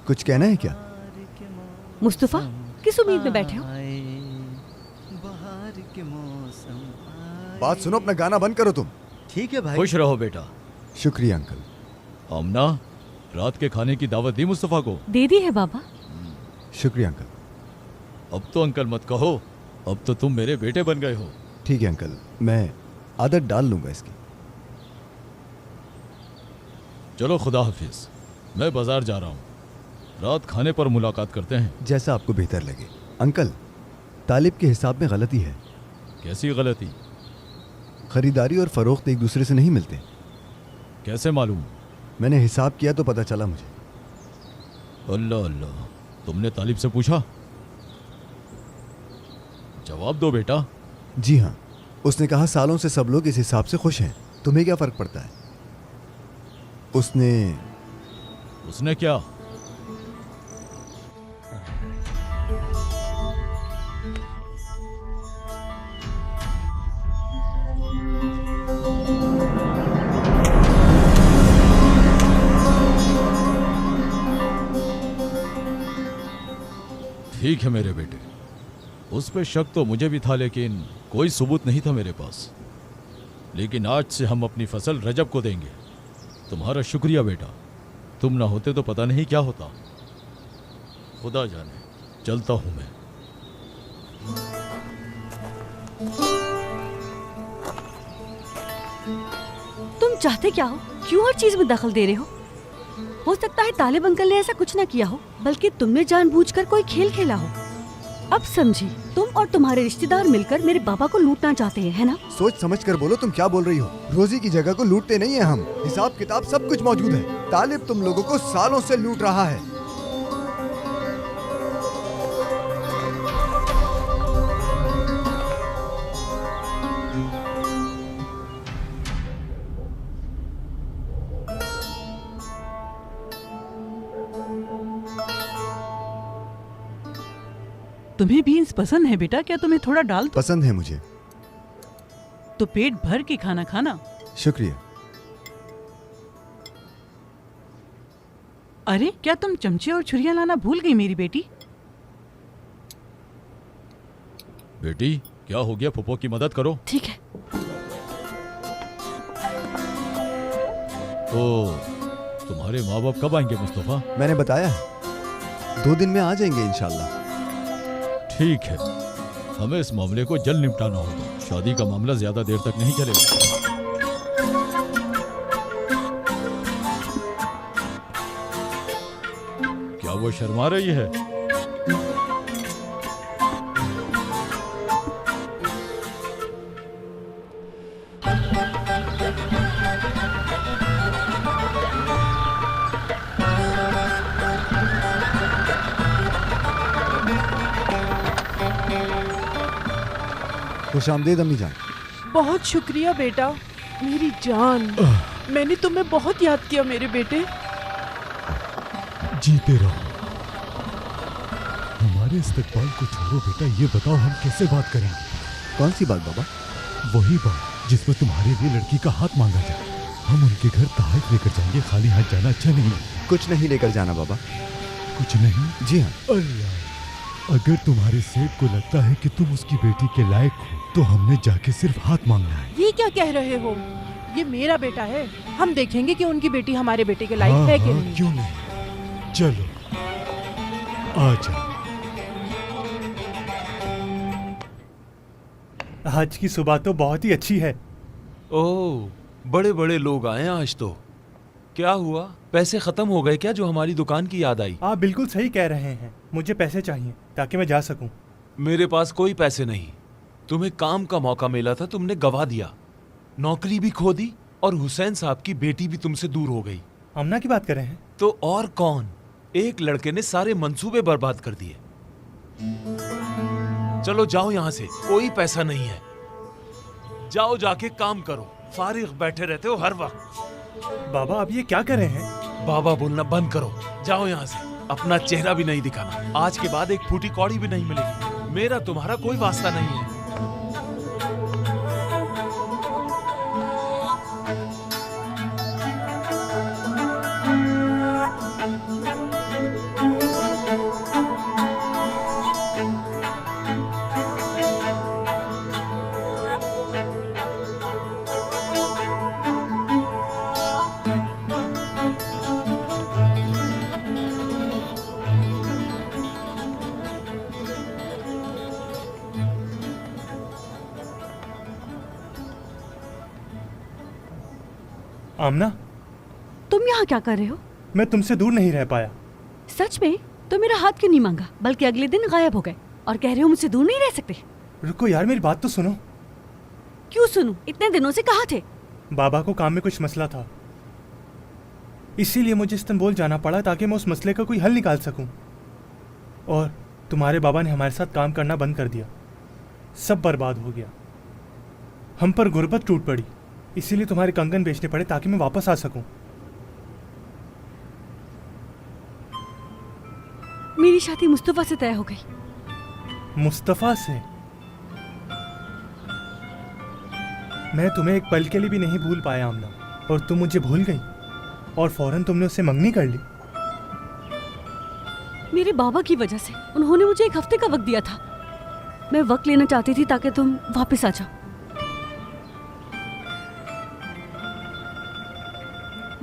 कुछ कहना है क्या? मुस्तफा किस उम्मीद में बैठे हो? बात सुनो, अपना गाना बंद करो तुम। ठीक है भाई। खुश रहो बेटा। शुक्रिया अंकल। आमना, रात के खाने की दावत दी मुस्तफा को? दे दी है बाबा। शुक्रिया अंकल। अब तो अंकल मत कहो, अब तो तुम मेरे बेटे बन गए हो। ठीक है अंकल, मैं आदत डाल लूंगा इसकी। चलो खुदा हाफिज, मैं बाजार जा रहा हूँ, रात खाने पर मुलाकात करते हैं। जैसा आपको बेहतर लगे। अंकल, तालिब के हिसाब में गलती है। कैसी गलती? खरीदारी और फरोख्त एक दूसरे से नहीं मिलते। कैसे मालूम? मैंने हिसाब किया तो पता चला मुझे। अल्लाह अल्लाह, तुमने तालिब से पूछा? जवाब दो बेटा। जी हाँ, उसने कहा सालों से सब लोग इस हिसाब से खुश हैं, तुम्हें क्या फर्क पड़ता है? उसने क्या? ठीक है मेरे बेटे, उस पे शक तो मुझे भी था, लेकिन कोई सबूत नहीं था मेरे पास। लेकिन आज से हम अपनी फसल रजब को देंगे। तुम्हारा शुक्रिया बेटा, तुम ना होते तो पता नहीं क्या होता। खुदा जाने, चलता हूं मैं। तुम चाहते क्या हो? क्यों हर चीज में दखल दे रहे हो सकता है तालिब अंकल ने ऐसा कुछ ना किया हो, बल्कि तुमने जानबूझकर कोई खेल खेला हो। अब समझी, तुम और तुम्हारे रिश्तेदार मिलकर मेरे बाबा को लूटना चाहते हैं, है ना? सोच समझ कर बोलो, तुम क्या बोल रही हो? रोजी की जगह को लूटते नहीं है हम। हिसाब किताब सब कुछ मौजूद है। तालिब तुम लोगों को सालों से लूट रहा है। तुम्हें बीन्स पसंद है बेटा? क्या तुम्हें थोड़ा डाल दूं? पसंद है मुझे। तो पेट भर के खाना खाना। शुक्रिया। अरे क्या तुम चमचे और छुरियां लाना भूल गई मेरी बेटी? बेटी क्या हो गया? फुप्पो की मदद करो। ठीक है। तो तुम्हारे माँ बाप कब आएंगे मुस्तफा? मैंने बताया है, 2 दिन में आ जाएंगे इंशाल्लाह। ठीक है, हमें इस मामले को जल्द निपटाना होगा। शादी का मामला ज्यादा देर तक नहीं चलेगा। क्या वो शर्मा रही है? खुशामदीद अम्मी जान। बहुत शुक्रिया बेटा, मेरी जान। मैंने तुम्हें बहुत याद किया मेरे बेटे। जीते रहो। हमारे इस्तकबाल को छोड़ो बेटा, ये बताओ हम कैसे बात करेंगे? कौन सी बात बाबा? वही बात जिसमें तुम्हारे लिए लड़की का हाथ मांगा जाए। हम उनके घर तहफ़ लेकर जाएंगे, खाली हाथ जाना अच्छा नहीं। कुछ नहीं लेकर जाना बाबा। कुछ नहीं? जी हाँ। अल्लाह, अगर तुम्हारे सेठ को लगता है कि तुम उसकी बेटी के लायक हो तो हमने जाके सिर्फ हाथ मांगना है। ये क्या कह रहे हो? ये मेरा बेटा है, हम देखेंगे कि उनकी बेटी हमारे बेटे के लायक है कि नहीं। क्यों नहीं? चलो आ जाओ। आज की सुबह तो बहुत ही अच्छी है। ओह, बड़े बड़े लोग आए आज तो। क्या हुआ? पैसे खत्म हो गए क्या जो हमारी दुकान की याद आई? आप बिल्कुल सही कह रहे हैं, मुझे पैसे चाहिए ताकि मैं जा सकूं। मेरे पास कोई पैसे नहीं। तुम्हें काम का मौका मिला था, तुमने गवा दिया, नौकरी भी खो दी और हुसैन साहब की बेटी भी तुमसे दूर हो गई। आमना की बात कर रहे हैं? तो और कौन? एक लड़के ने सारे मंसूबे बर्बाद कर दिए। चलो जाओ यहाँ से, कोई पैसा नहीं है। जाओ जाके काम करो, फारिग बैठे रहते हो हर वक्त। बाबा आप ये क्या कर रहे हैं? बाबा बोलना बंद करो, जाओ यहाँ से। अपना चेहरा भी नहीं दिखाना। आज के बाद एक फूटी कौड़ी भी नहीं मिलेगी। मेरा तुम्हारा कोई वास्ता नहीं है। आमना, तुम यहाँ क्या कर रहे हो? मैं तुमसे दूर नहीं रह पाया। सच में? तो मेरा हाथ क्यों नहीं मांगा, बल्कि अगले दिन गायब हो गए और कह रहे हो मुझसे दूर नहीं रह सकते? रुको यार, मेरी बात तो सुनो। क्यों सुनूं? इतने दिनों से कहाँ थे? बाबा को काम में कुछ मसला था, इसीलिए मुझे इस्तांबुल जाना पड़ा ताकि मैं उस मसले का कोई हल निकाल सकूं। और तुम्हारे बाबा ने हमारे साथ काम करना बंद कर दिया, सब बर्बाद हो गया। हम पर गुर्बत टूट पड़ी, इसीलिए तुम्हारे कंगन बेचने पड़े ताकि मैं वापस आ सकूं। मेरी शादी मुस्तफा से तय हो गई। मुस्तफा से? मैं तुम्हें एक पल के लिए भी नहीं भूल पाया आमना, और तुम मुझे भूल गई और फौरन तुमने उससे मंगनी कर ली। मेरे बाबा की वजह से उन्होंने मुझे एक हफ्ते का वक्त दिया था। मैं वक्त लेना चाहती थी ताकि तुम वापस आ जाओ।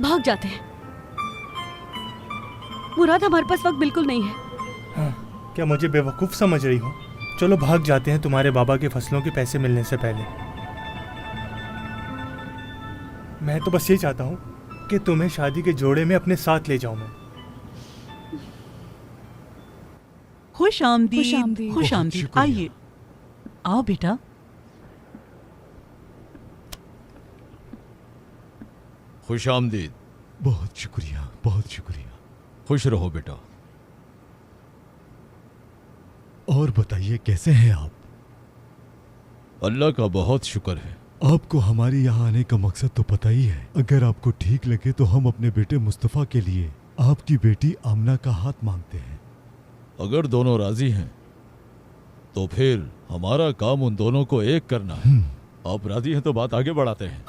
भाग जाते हैं। मुराद, हमारे पास वक्त बिल्कुल नहीं है। हाँ, क्या मुझे बेवकूफ़ समझ रही हो? चलो भाग जाते हैं तुम्हारे बाबा के फसलों के पैसे मिलने से पहले। मैं तो बस ये चाहता हूँ कि तुम्हें शादी के जोड़े में अपने साथ ले जाऊं मैं। खुश आमदीद, खुशामदीद। खुश आमदीद। आइए, आओ बेटा। खुश आमदीद। बहुत शुक्रिया, बहुत शुक्रिया। खुश रहो बेटा। और बताइए कैसे हैं आप? अल्लाह का बहुत शुक्र है। आपको हमारे यहाँ आने का मकसद तो पता ही है। अगर आपको ठीक लगे तो हम अपने बेटे मुस्तफ़ा के लिए आपकी बेटी आमना का हाथ मांगते हैं। अगर दोनों राजी हैं तो फिर हमारा काम उन दोनों को एक करना है। आप राजी हैं तो बात आगे बढ़ाते हैं।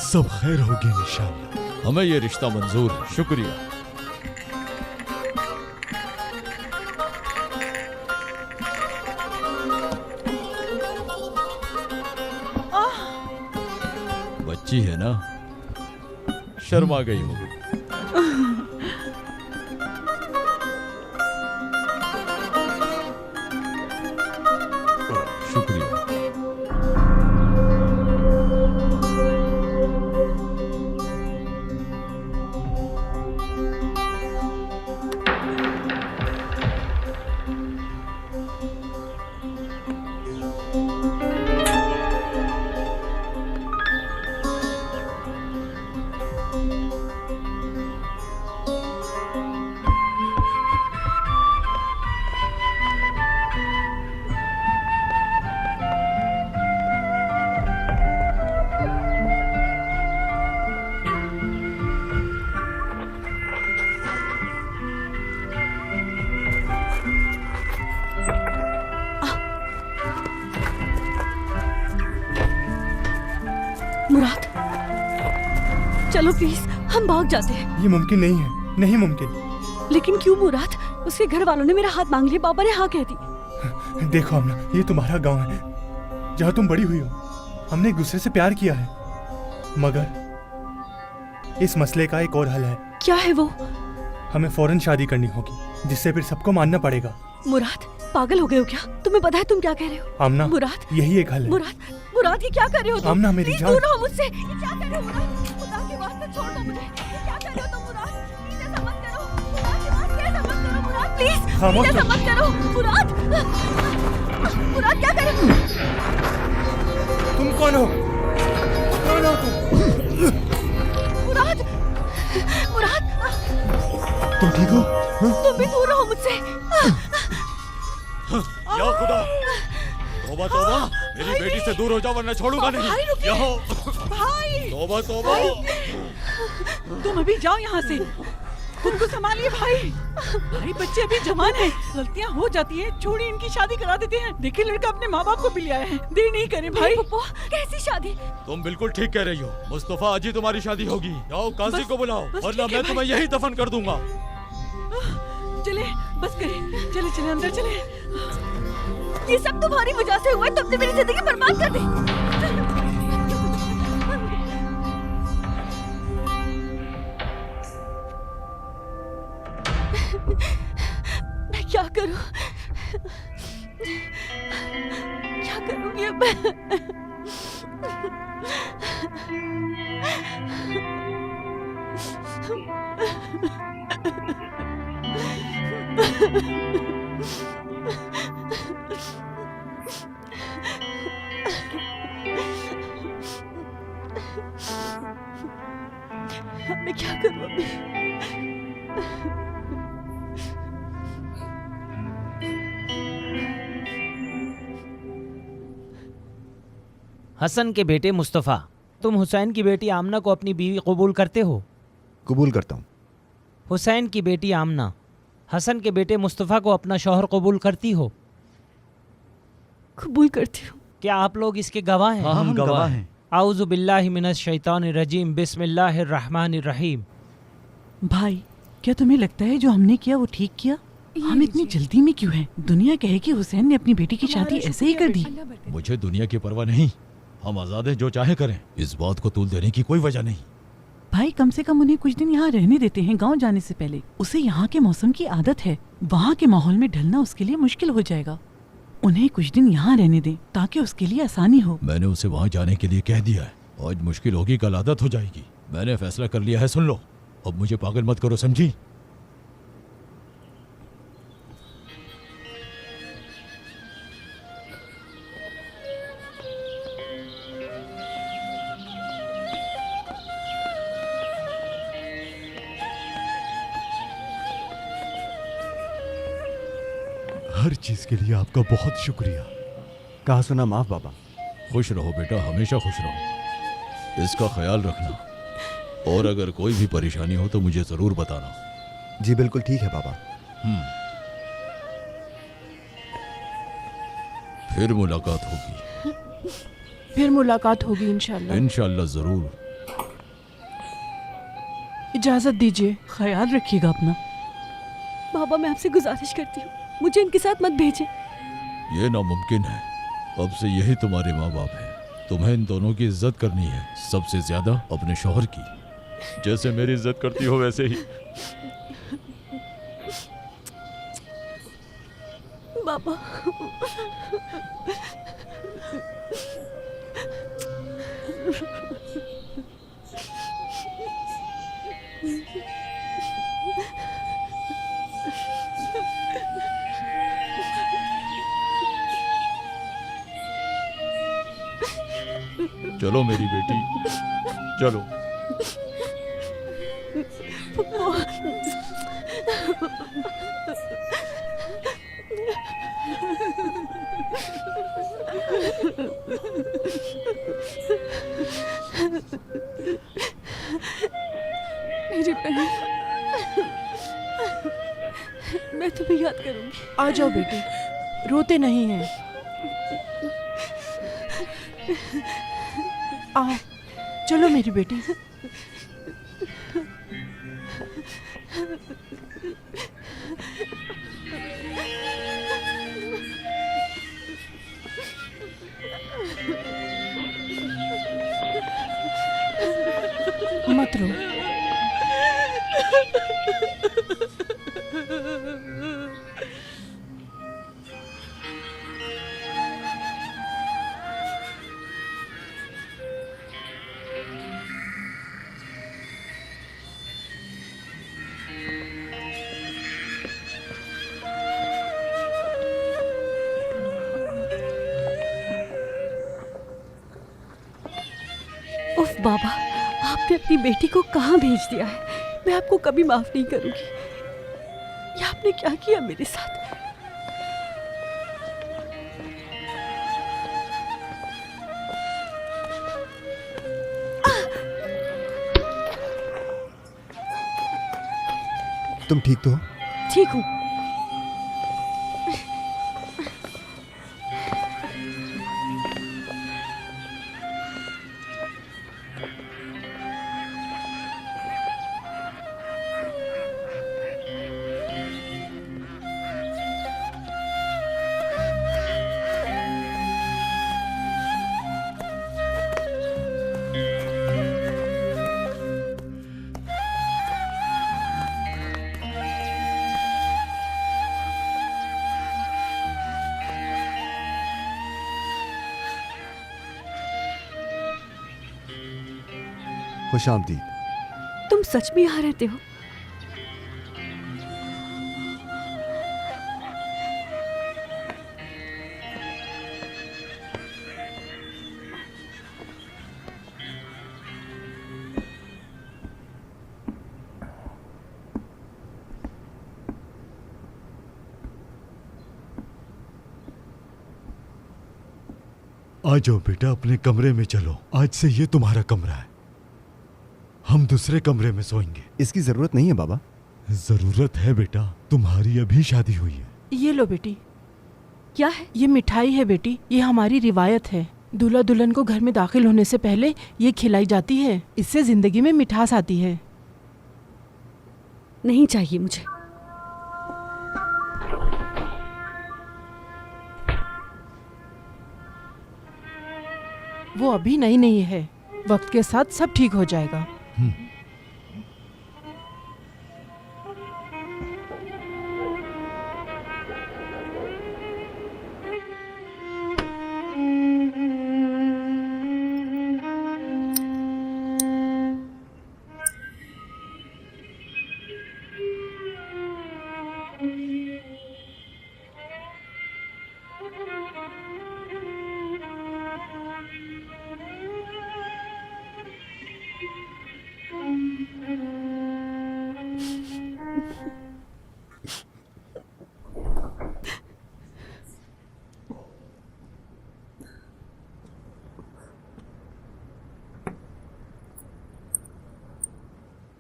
सब खैर होगी इंशाअल्लाह। हमें ये रिश्ता मंजूर है। शुक्रिया। बच्ची है ना, शर्मा गई होगी। शुक्रिया। मुराद, चलो प्लीज, हम भाग जाते हैं। ये मुमकिन नहीं है, नहीं मुमकिन। लेकिन क्यों मुराद? उसके घर वालों ने मेरा हाथ मांग लिया, पापा ने हाँ कह दी। देखो आमना, ये तुम्हारा गांव है जहाँ तुम बड़ी हुई हो। हमने एक दूसरे से प्यार किया है, मगर इस मसले का एक और हल है। क्या है वो? हमें फौरन शादी करनी होगी, जिससे फिर सबको मानना पड़ेगा। मुराद, पागल हो गए हो क्या? तुम्हें पता है तुम क्या कह रहे हो? आमना, मुराद, यही एक हल है। मुराद ये क्या कर रहे हो तुम? आमना मेरी प्लीज जान। दूर रहो मुझसे। ये क्या कर रहे हो मुराद? खुदा के वास्ते छोड़ दो मुझे। ये क्या कर रहे हो तुम मुराद? प्लीज ऐसा मत करो। खुदा के वास्ते ऐसा मत करो मुराद, प्लीज। खामोश प्लीज ऐसा मत करो मुराद। मुराद क्या कर रहे हो? तुम कौन हो? कौन हो तुम? मुराद, मुराद, तुम ठीक हो? तुम भी दूर रहो मुझसे। या खुदा, तौबा तौबा, मेरी बेटी से दूर हो जाओ वरना छोड़ूंगा नहीं। भाई रुकिए। या हो। भाई तौबा तौबा। तुम अभी जाओ यहाँ से। खुद को संभालिए भाई। भाई बच्चे अभी जवान हैं, गलतियाँ हो जाती हैं। छोड़िए, इनकी शादी करा देते हैं। देखिए लड़का अपने माँ बाप को भी ले आया है। देर नहीं करें भाई। पप्पू, कैसी शादी? तुम बिल्कुल ठीक कह रही हो। मुस्तफा, आज ही तुम्हारी शादी होगी। जाओ काजी को बुलाओ वरना ठीक है मैं तुम्हें यही दफन कर दूंगा। चले, बस करें। चले चले अंदर चले। ये सब तुम्हारी वजह से हुआ है। तुमने मेरी जिंदगी बर्बाद कर दी। मैं क्या करूं? क्या करूंगी अब मैं? मैं क्या करूं अभी? हसन के बेटे मुस्तफ़ा, तुम हुसैन की बेटी आमना को अपनी बीवी कबूल करते हो? कबूल करता हूँ। हुसैन की बेटी आमना हसन के बेटे मुस्तफ़ा को अपना शौहर कबूल करती हो? कबूल करती हूँ। क्या आप लोग इसके गवाह हैं? हाँ, हम गवाह हैं। आउज़ु बिल्लाहि मिनश शैतानिर रजीम, बिस्मिल्लाहिर रहमानिर रहीम। भाई, क्या तुम्हें लगता है जो हमने किया वो ठीक किया? हम इतनी जल्दी में क्यों हैं? दुनिया कहे कि हुसैन ने अपनी बेटी की शादी ऐसे ही कर दी। मुझे दुनिया की परवाह नहीं। हम आजाद हैं, जो चाहे करें। इस बात को तूल देने की कोई वजह नहीं। भाई कम से कम उन्हें कुछ दिन यहाँ रहने देते हैं गांव जाने से पहले। उसे यहाँ के मौसम की आदत है, वहाँ के माहौल में ढलना उसके लिए मुश्किल हो जाएगा। उन्हें कुछ दिन यहाँ रहने दें ताकि उसके लिए आसानी हो। मैंने उसे वहाँ जाने के लिए कह दिया है। आज मुश्किल होगी, कल आदत हो जाएगी। मैंने फैसला कर लिया है, सुन लो। अब मुझे पागल मत करो, समझी? हर चीज के लिए आपका बहुत शुक्रिया। कहा सुना माफ बाबा। खुश रहो बेटा, हमेशा खुश रहो। इसका ख्याल रखना, और अगर कोई भी परेशानी हो तो मुझे जरूर बताना। जी बिल्कुल ठीक है बाबा। फिर मुलाकात होगी। फिर मुलाकात होगी इंशाल्लाह। इंशाल्लाह जरूर। इजाजत दीजिए। ख्याल रखिएगा अपना। बाबा, मैं आपसे गुजारिश करती हूँ, मुझे इनके साथ मत भेजें। ये नामुमकिन है। अब से यही तुम्हारे माँ बाप हैं। तुम्हें इन दोनों की इज्जत करनी है, सबसे ज्यादा अपने शौहर की। जैसे मेरी इज्जत करती हो वैसे ही। बाबा, चलो मेरी बेटी, चलो। मेरी बहन, मैं तुम्हें याद करूंगी। आ जाओ बेटी, रोते नहीं हैं। आओ, चलो मेरी बेटी। मत रो। उफ बाबा, आपने अपनी बेटी को कहाँ भेज दिया है? मैं आपको कभी माफ नहीं करूंगी। ये आपने क्या किया मेरे साथ? तुम ठीक तो हो? ठीक हूँ। खुश आमदीद। तुम सच में यहाँ रहते हो? आ जाओ बेटा, अपने कमरे में चलो। आज से ये तुम्हारा कमरा है, हम दूसरे कमरे में सोएंगे। इसकी जरूरत नहीं है बाबा। जरूरत है बेटा, तुम्हारी अभी शादी हुई है। ये लो बेटी। क्या है? ये मिठाई है बेटी, ये हमारी रिवायत है। दूल्हा दुल्हन को घर में दाखिल होने से पहले ये खिलाई जाती है। इससे जिंदगी में मिठास आती है। नहीं चाहिए मुझे। वो अभी नहीं है, वक्त के साथ सब ठीक हो जाएगा।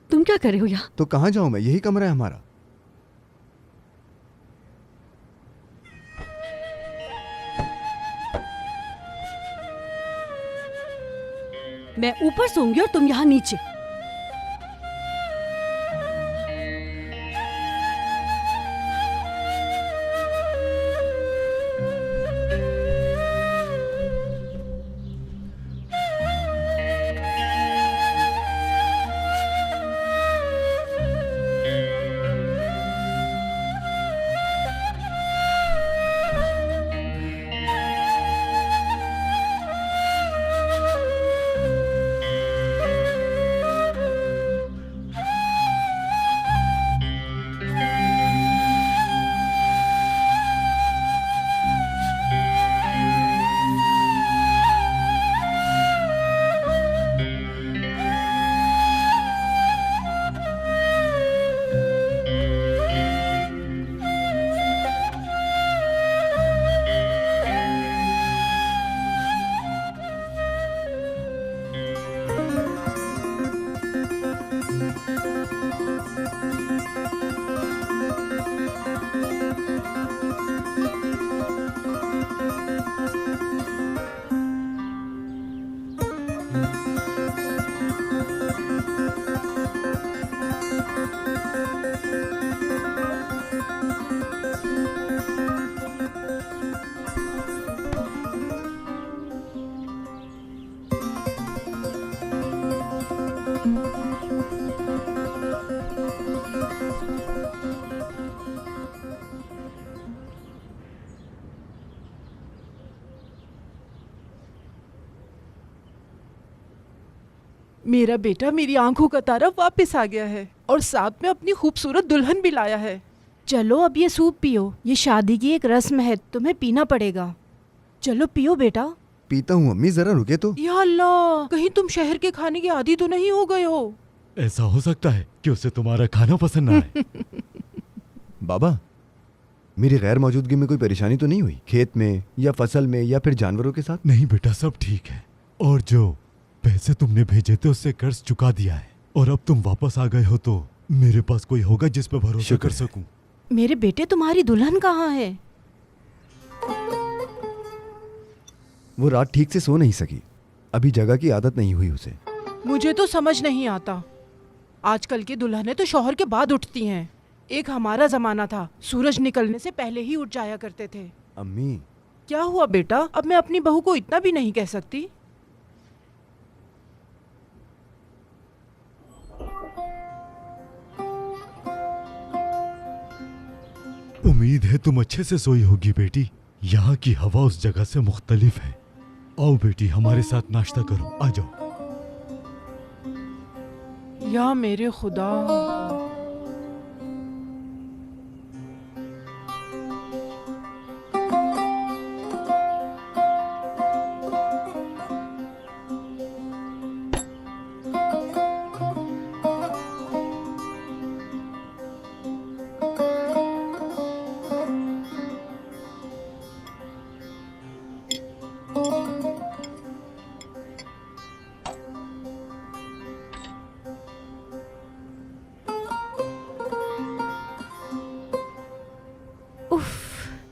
तुम क्या कर रहे हो यहाँ? तो कहाँ जाऊं मैं? यही कमरा है हमारा। मैं ऊपर सोऊंगी और तुम यहाँ नीचे। मेरा बेटा मेरी आंखों का तारा वापस आ गया है और साथ में अपनी खूबसूरत दुल्हन भी लाया है। चलो अब ये सूप पियो, ये शादी की एक रस्म है, तुम्हें पीना पड़ेगा। चलो पियो बेटा। पीता हूँ अम्मी, जरा रुके तो। या अल्लाह, कहीं तुम शहर के खाने की आदी तो नहीं हो गए हो? ऐसा हो सकता है कि उसे तुम्हारा खाना पसंद ना आए। बाबा, मेरी गैर मौजूदगी में कोई परेशानी तो नहीं हुई, खेत में या फसल में या फिर जानवरों के साथ? नहीं बेटा, सब ठीक है। और जो पैसे तुमने भेजे थे उससे कर्ज चुका दिया है, और अब तुम वापस आ गए हो तो मेरे पास कोई होगा जिस पे भरोसा कर सकूं। मेरे बेटे, तुम्हारी दुल्हन कहाँ है? वो रात ठीक से सो नहीं सकी, अभी जगह की आदत नहीं हुई उसे। मुझे तो समझ नहीं आता, आजकल की दुल्हनें तो शौहर के बाद उठती हैं। एक हमारा जमाना था, सूरज निकलने से पहले ही उठ जाया करते थे। अम्मी, क्या हुआ बेटा? अब मैं अपनी बहू को इतना भी नहीं कह सकती? उम्मीद है तुम अच्छे से सोई होगी बेटी। यहाँ की हवा उस जगह से मुख्तलिफ है। आओ बेटी, हमारे साथ नाश्ता करो, आ जाओ। या मेरे खुदा,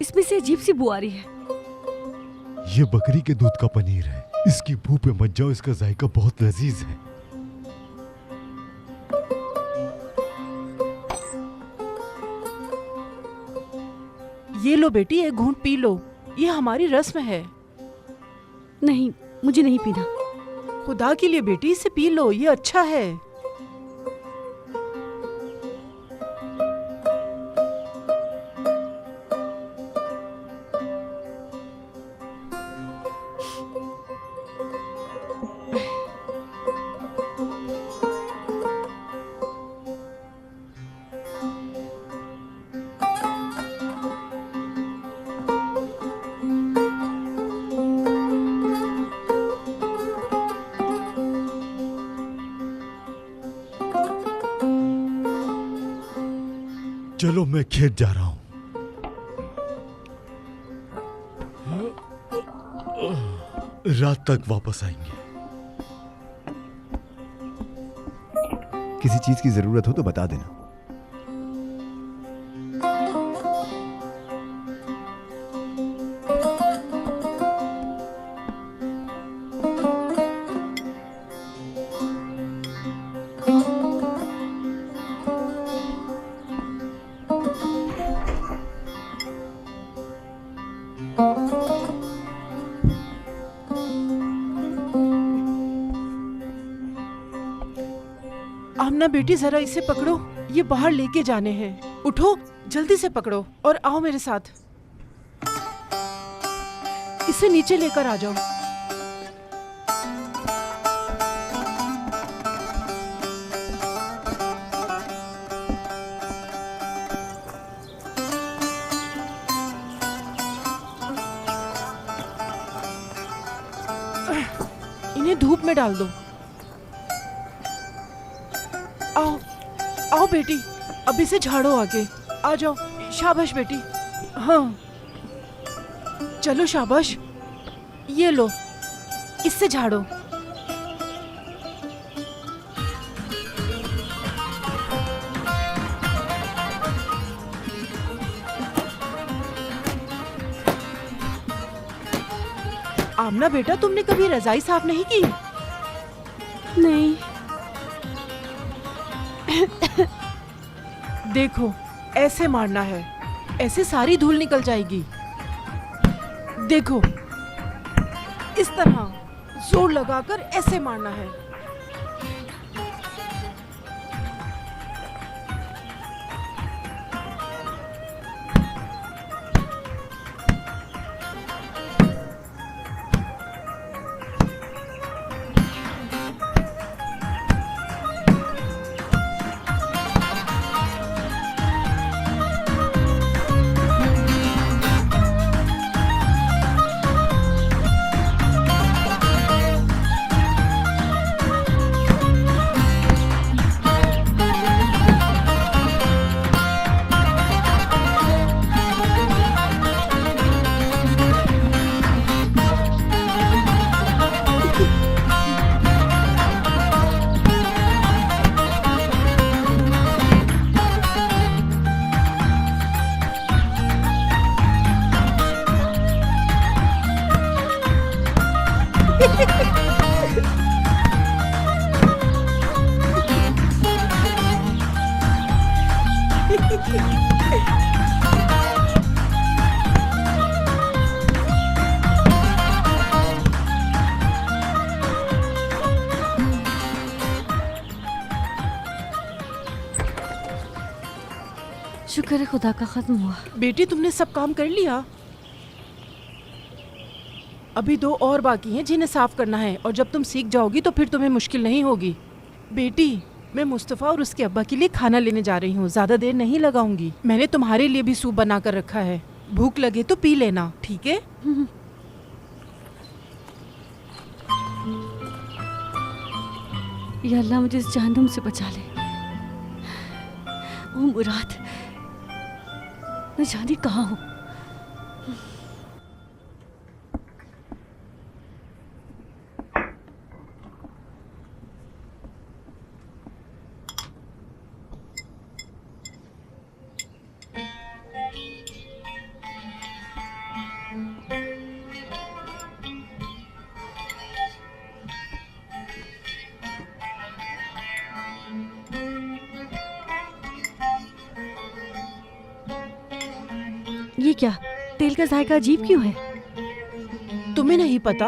इसमें से अजीब सी बू आ रही है। ये बकरी के दूध का पनीर है, इसकी बू पे मत जाओ, इसका जायका बहुत लजीज है। ये लो बेटी, एक घूंट पी लो, ये हमारी रस्म है। नहीं, मुझे नहीं पीना। खुदा के लिए बेटी, इसे पी लो, ये अच्छा है। चलो मैं खेत जा रहा हूँ। रात तक वापस आएंगे। किसी चीज की जरूरत हो तो बता देना। आमना बेटी, जरा इसे पकड़ो, ये बाहर लेके जाने हैं। उठो, जल्दी से पकड़ो और आओ मेरे साथ। इसे नीचे लेकर आ जाओ। इन्हें धूप में डाल दो। आओ आओ बेटी, अब इसे झाड़ो आगे। आ जाओ, शाबाश बेटी। हाँ, चलो शाबाश, ये लो, इससे झाड़ो। आमना बेटा, तुमने कभी रजाई साफ नहीं की? नहीं। देखो, ऐसे मारना है, ऐसे सारी धूल निकल जाएगी। देखो, इस तरह जोर लगाकर ऐसे मारना है। शुक्र है खुदा का खत्म हुआ। बेटी तुमने सब काम कर लिया? अभी 2 और बाकी हैं जिन्हें साफ करना है, और जब तुम सीख जाओगी तो फिर तुम्हें मुश्किल नहीं होगी। बेटी, मैं मुस्तफ़ा और उसके अब्बा के लिए खाना लेने जा रही हूँ, ज्यादा देर नहीं लगाऊंगी। मैंने तुम्हारे लिए भी सूप बना कर रखा है, भूख लगे तो पी लेना, ठीक है? या अल्लाह मुझे इस जहन्नुम से बचा ले। ओ मुराद, न जाने कहाँ हो। ये क्या, तेल का जायका अजीब क्यों है? तुम्हें नहीं पता?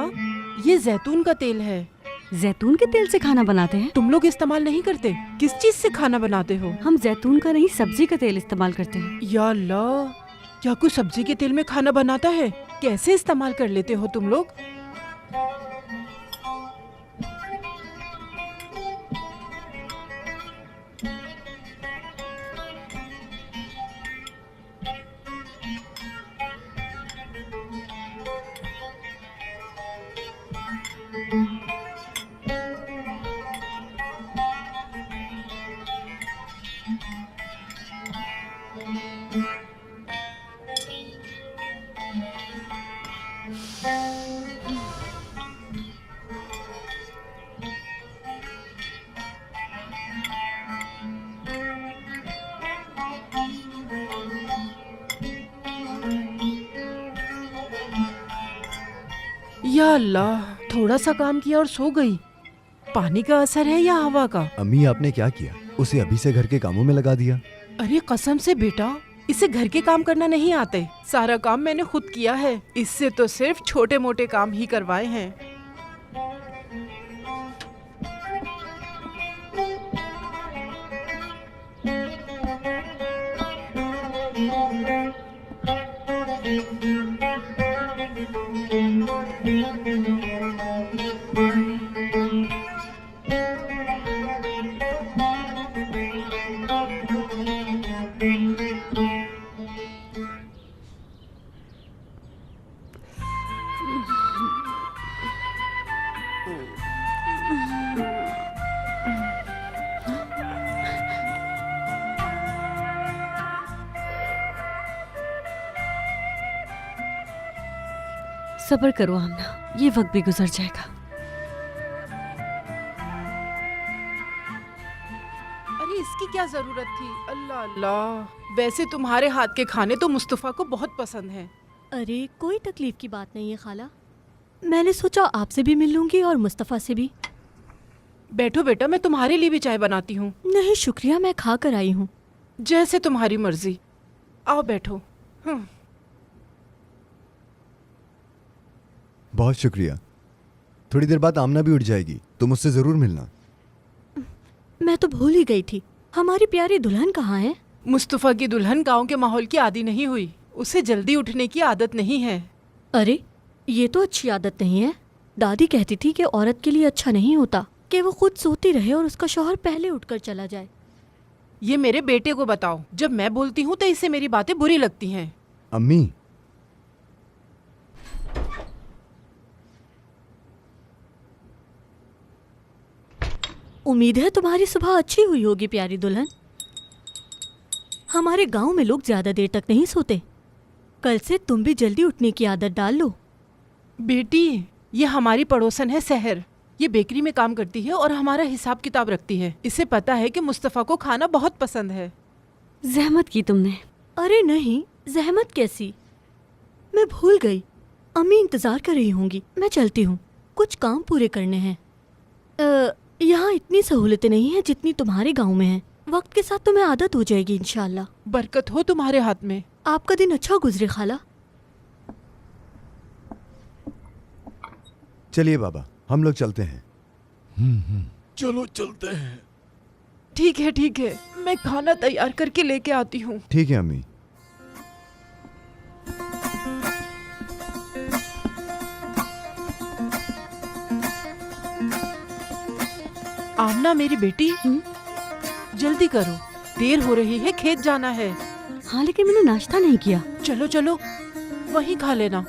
ये जैतून का तेल है। जैतून के तेल से खाना बनाते हैं? तुम लोग इस्तेमाल नहीं करते? किस चीज से खाना बनाते हो? हम जैतून का नहीं, सब्जी का तेल इस्तेमाल करते हैं। या अल्लाह, क्या कोई सब्जी के तेल में खाना बनाता है? कैसे इस्तेमाल कर लेते हो तुम लोग? या अल्लाह, थोड़ा सा काम किया और सो गई। पानी का असर है या हवा का? अम्मी आपने क्या किया? उसे अभी से घर के कामों में लगा दिया। अरे कसम से बेटा, इसे घर के काम करना नहीं आते। सारा काम मैंने खुद किया है। इससे तो सिर्फ छोटे मोटे काम ही करवाए हैं। सब्र करो आमना, ये वक्त भी गुजर जाएगा। अरे इसकी क्या जरूरत थी? अल्लाह अल्लाह। वैसे तुम्हारे हाथ के खाने तो मुस्तफ़ा को बहुत पसंद हैं। अरे कोई तकलीफ की बात नहीं है खाला, मैंने सोचा आपसे भी मिल लूंगी और मुस्तफ़ा से भी। बैठो बेटा, मैं तुम्हारे लिए भी चाय बनाती हूँ। नहीं शुक्रिया, मैं खा कर आई हूँ। जैसे तुम्हारी मर्जी। आओ बैठो। बहुत शुक्रिया। थोड़ी देर बाद आमना भी उठ जाएगी, तो मुझसे जरूर मिलना। मैं तो भूल ही गई थी, हमारी प्यारी दुल्हन कहाँ है? मुस्तफ़ा की दुल्हन गांव के माहौल की आदी नहीं हुई। उसे जल्दी उठने की आदत नहीं है। अरे ये तो अच्छी आदत नहीं है। दादी कहती थी कि औरत के लिए अच्छा नहीं होता कि वो खुद सोती रहे और उसका शौहर पहले उठकर चला जाए। ये मेरे बेटे को बताओ, जब मैं बोलती हूँ तो इसे मेरी बातें बुरी लगती हैं। अम्मी, उम्मीद है तुम्हारी सुबह अच्छी हुई होगी प्यारी दुल्हन। हमारे गांव में लोग ज्यादा देर तक नहीं सोते। कल से तुम भी जल्दी उठने की आदत डाल लो। बेटी, ये हमारी पड़ोसन है सहर। ये बेकरी में काम करती है और हमारा हिसाब किताब रखती है। इसे पता है कि मुस्तफ़ा को खाना बहुत पसंद है। जहमत की तुमने। अरे नहीं, जहमत कैसी, मैं भूल गई। अम्मी इंतजार कर रही होंगी, मैं चलती हूँ। कुछ काम पूरे करने हैं। यहाँ इतनी सहूलतें नहीं है जितनी तुम्हारे गांव में है। वक्त के साथ तुम्हें आदत हो जाएगी इंशाल्लाह। बरकत हो तुम्हारे हाथ में। आपका दिन अच्छा गुजरे खाला। चलिए बाबा, हम लोग चलते हैं। चलो चलते हैं। ठीक है ठीक है, मैं खाना तैयार करके लेके आती हूँ। ठीक है अम्मी। आमना मेरी बेटी, जल्दी करो, देर हो रही है, खेत जाना है। हाँ लेकिन मैंने नाश्ता नहीं किया। चलो चलो, वहीं खा लेना।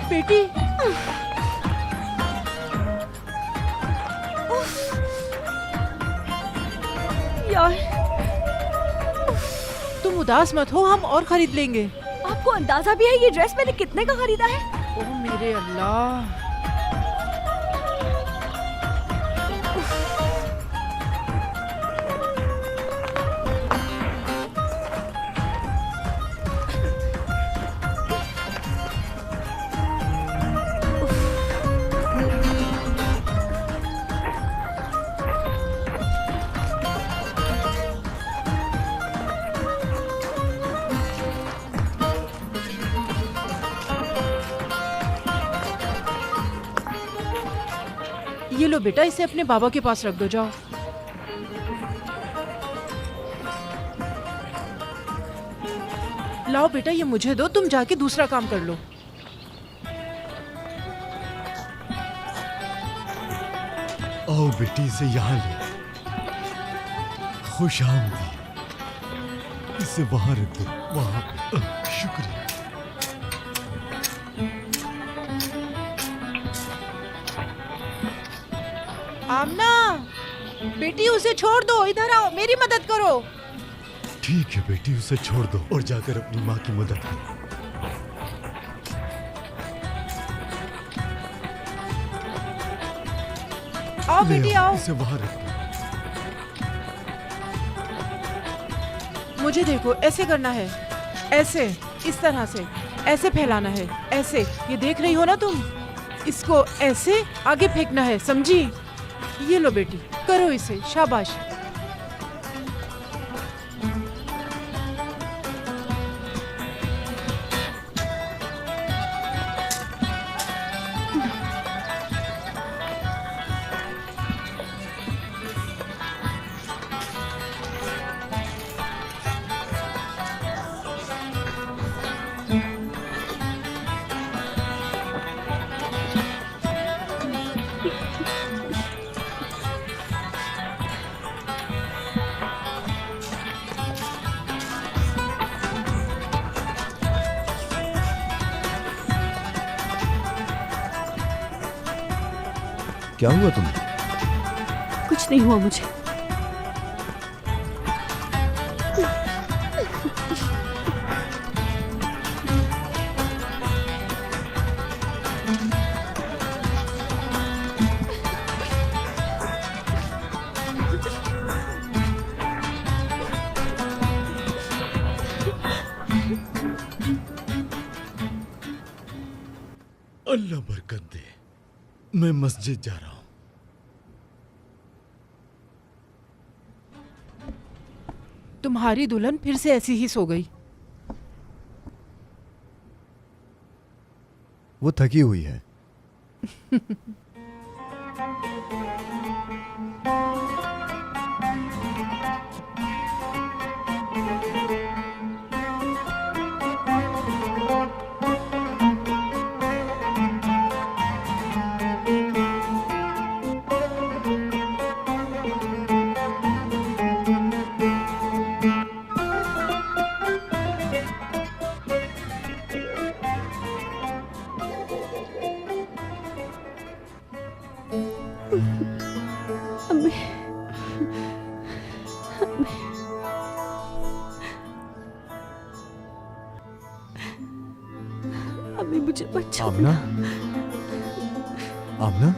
बेटी, यार तुम उदास मत हो, हम और खरीद लेंगे। आपको अंदाजा भी है ये ड्रेस मैंने कितने का खरीदा है? ओह मेरे अल्लाह। ये लो बेटा, इसे अपने बाबा के पास रख दो, जाओ। लाओ बेटा, ये मुझे दो, तुम जाके दूसरा काम कर लो। आओ बेटी, इसे यहाँ ले। खुश आमदीद। इसे वहां रख दो, वहां पे। शुक्रिया। आमना बेटी, उसे छोड़ दो, इधर आओ, मेरी मदद करो। ठीक है बेटी, उसे छोड़ दो और जाकर अपनी माँ की मदद करो। आओ बेटी आओ। इसे वहां रख दो। मुझे देखो, ऐसे करना है, ऐसे, इस तरह से, ऐसे फैलाना है, ऐसे। ये देख रही हो ना तुम? इसको ऐसे आगे फेंकना है, समझी? ये लो बेटी, करो इसे, शाबाश। क्या हुआ तुम्हें? कुछ नहीं हुआ मुझे। अल्लाह बरकत दे। मैं मस्जिद जा रहा हूं। तुम्हारी दुल्हन फिर से ऐसी ही सो गई। वो थकी हुई है। अम्मी अम्मी मुझे बचा। आमना, आमना,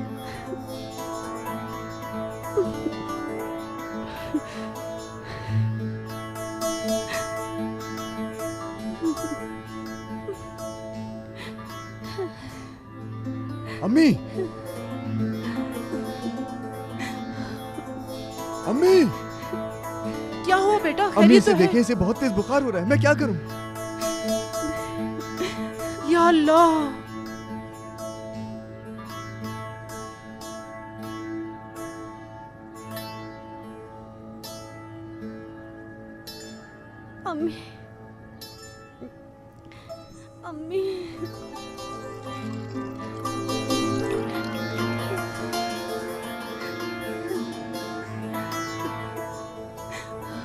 अम्मी, अम्मी, क्या हुआ बेटा? अम्मी खैरियत इसे तो है? देखें, इसे बहुत तेज बुखार हो रहा है। मैं क्या करूं? या अल्लाह, अम्मी अम्मी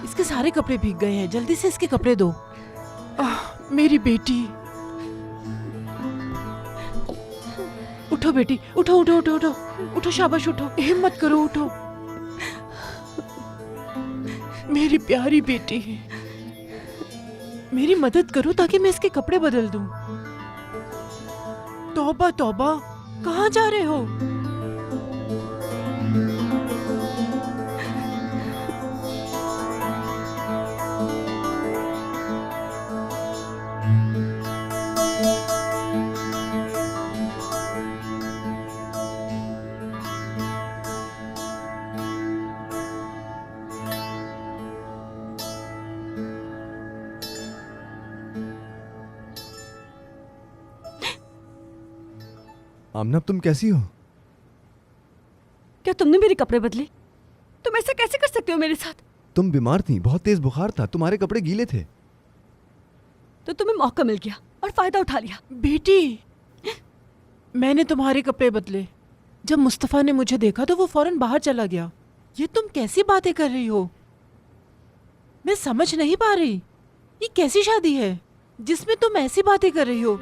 इसके सारे कपड़े भीग गए हैं, जल्दी से इसके कपड़े दो। मेरी बेटी, उठो बेटी, उठो उठो उठो उठो उठो, शाबाश उठो, हिम्मत करो, उठो मेरी प्यारी बेटी। मेरी मदद करो ताकि मैं इसके कपड़े बदल दूं। तौबा तौबा, कहाँ जा रहे हो? आमना, तुम कैसी हो? क्या तुमने मेरे कपड़े बदले? तुम ऐसा कैसे कर सकते हो मेरे साथ? तुम बीमार थी, बहुत तेज बुखार था, तुम्हारे कपड़े गीले थे। तो तुम्हें मौका मिल गया और फायदा उठा लिया। बेटी, मैंने तुम्हारे कपड़े बदले। जब मुस्तफा ने मुझे देखा तो वो फौरन बाहर चला गया। ये तुम कैसी बातें कर रही हो? मैं समझ नहीं पा रही, ये कैसी शादी है जिसमें तुम ऐसी बातें कर रही हो?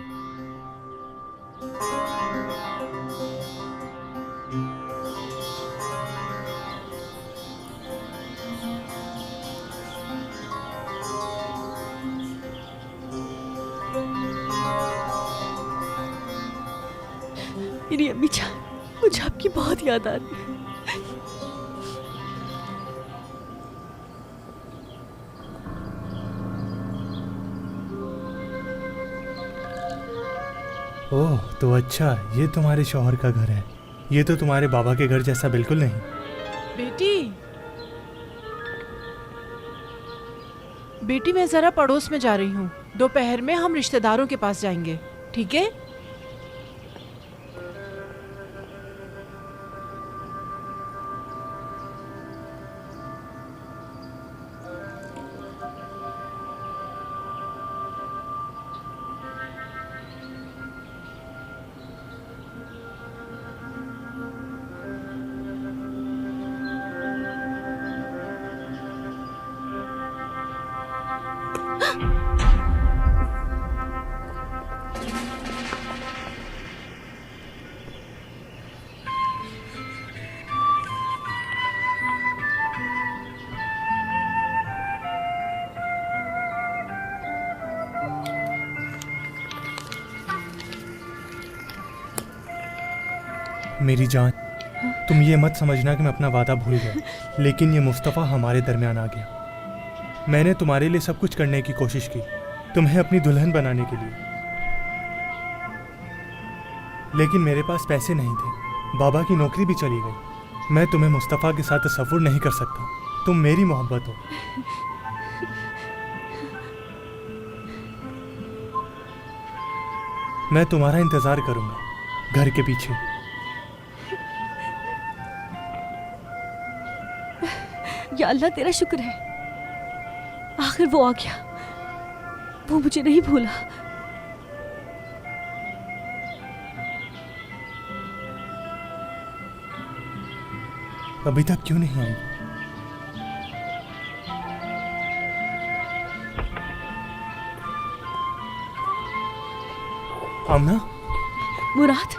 मेरी अम्मी जान, मुझे आपकी बहुत याद आ रही है। ओह, तो अच्छा, ये तुम्हारे शौहर का घर है। ये तो तुम्हारे बाबा के घर जैसा बिल्कुल नहीं। बेटी, बेटी मैं जरा पड़ोस में जा रही हूँ। दोपहर में हम रिश्तेदारों के पास जाएंगे, ठीक है? मेरी जान, तुम ये मत समझना कि मैं अपना वादा भूल गया, लेकिन ये मुस्तफ़ा हमारे दरमियान आ गया। मैंने तुम्हारे लिए सब कुछ करने की कोशिश की, तुम्हें अपनी दुल्हन बनाने के लिए, लेकिन मेरे पास पैसे नहीं थे। बाबा की नौकरी भी चली गई। मैं तुम्हें मुस्तफ़ा के साथ तसव्वुर नहीं कर सकता। तुम मेरी मोहब्बत हो। मैं तुम्हारा इंतज़ार करूंगा घर के पीछे। या अल्लाह, तेरा शुक्र है, आखिर वो आ गया। वो मुझे नहीं भूला। अभी तक क्यों नहीं आई? आमना, मुराद,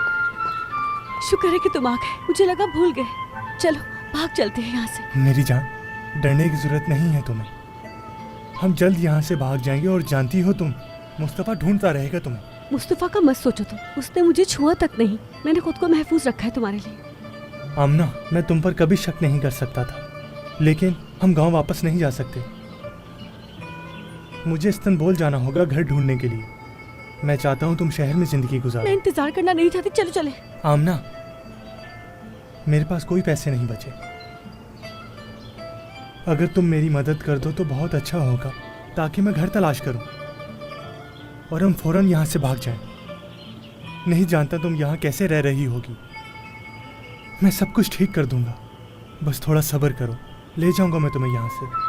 शुक्र है कि तुम आ गए, मुझे लगा भूल गए। चलो भाग चलते हैं यहाँ से। मेरी जान, डरने की जरूरत नहीं है तुम्हें। हम जल्द यहाँ से भाग जाएंगे और जानती हो तुम, मुस्तफा ढूंढता रहेगा तुम्हें। मुस्तफा का मत सोचो तुम, उसने मुझे छुआ तक नहीं। मैंने खुद को महफूज रखा है तुम्हारे लिए। आमना, मैं तुम पर कभी शक नहीं कर सकता था, लेकिन हम गांव वापस नहीं जा सकते। मुझे इस्तांबुल जाना होगा घर ढूंढने के लिए। मैं चाहता हूँ तुम शहर में जिंदगी मैं गुजारो। इंतजार करना नहीं चाहती, चलो चले। आमना, मेरे पास कोई पैसे नहीं बचे। अगर तुम मेरी मदद कर दो तो बहुत अच्छा होगा, ताकि मैं घर तलाश करूं और हम फौरन यहाँ से भाग जाएं। नहीं जानता तुम यहाँ कैसे रह रही होगी। मैं सब कुछ ठीक कर दूंगा, बस थोड़ा सब्र करो। ले जाऊंगा मैं तुम्हें यहाँ से।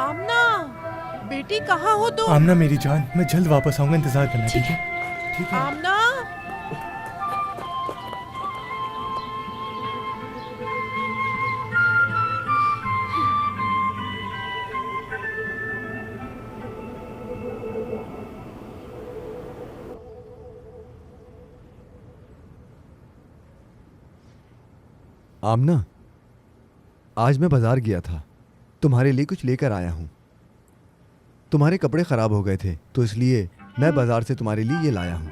आमना, बेटी कहाँ हो तुम? आमना मेरी जान, मैं जल्द वापस आऊंगा, इंतजार करना, ठीक है? ठीक है। आमना, आमना, आज मैं बाजार गया था, तुम्हारे लिए कुछ लेकर आया हूँ। तुम्हारे कपड़े खराब हो गए थे, तो इसलिए मैं बाजार से तुम्हारे लिए ये लाया हूँ।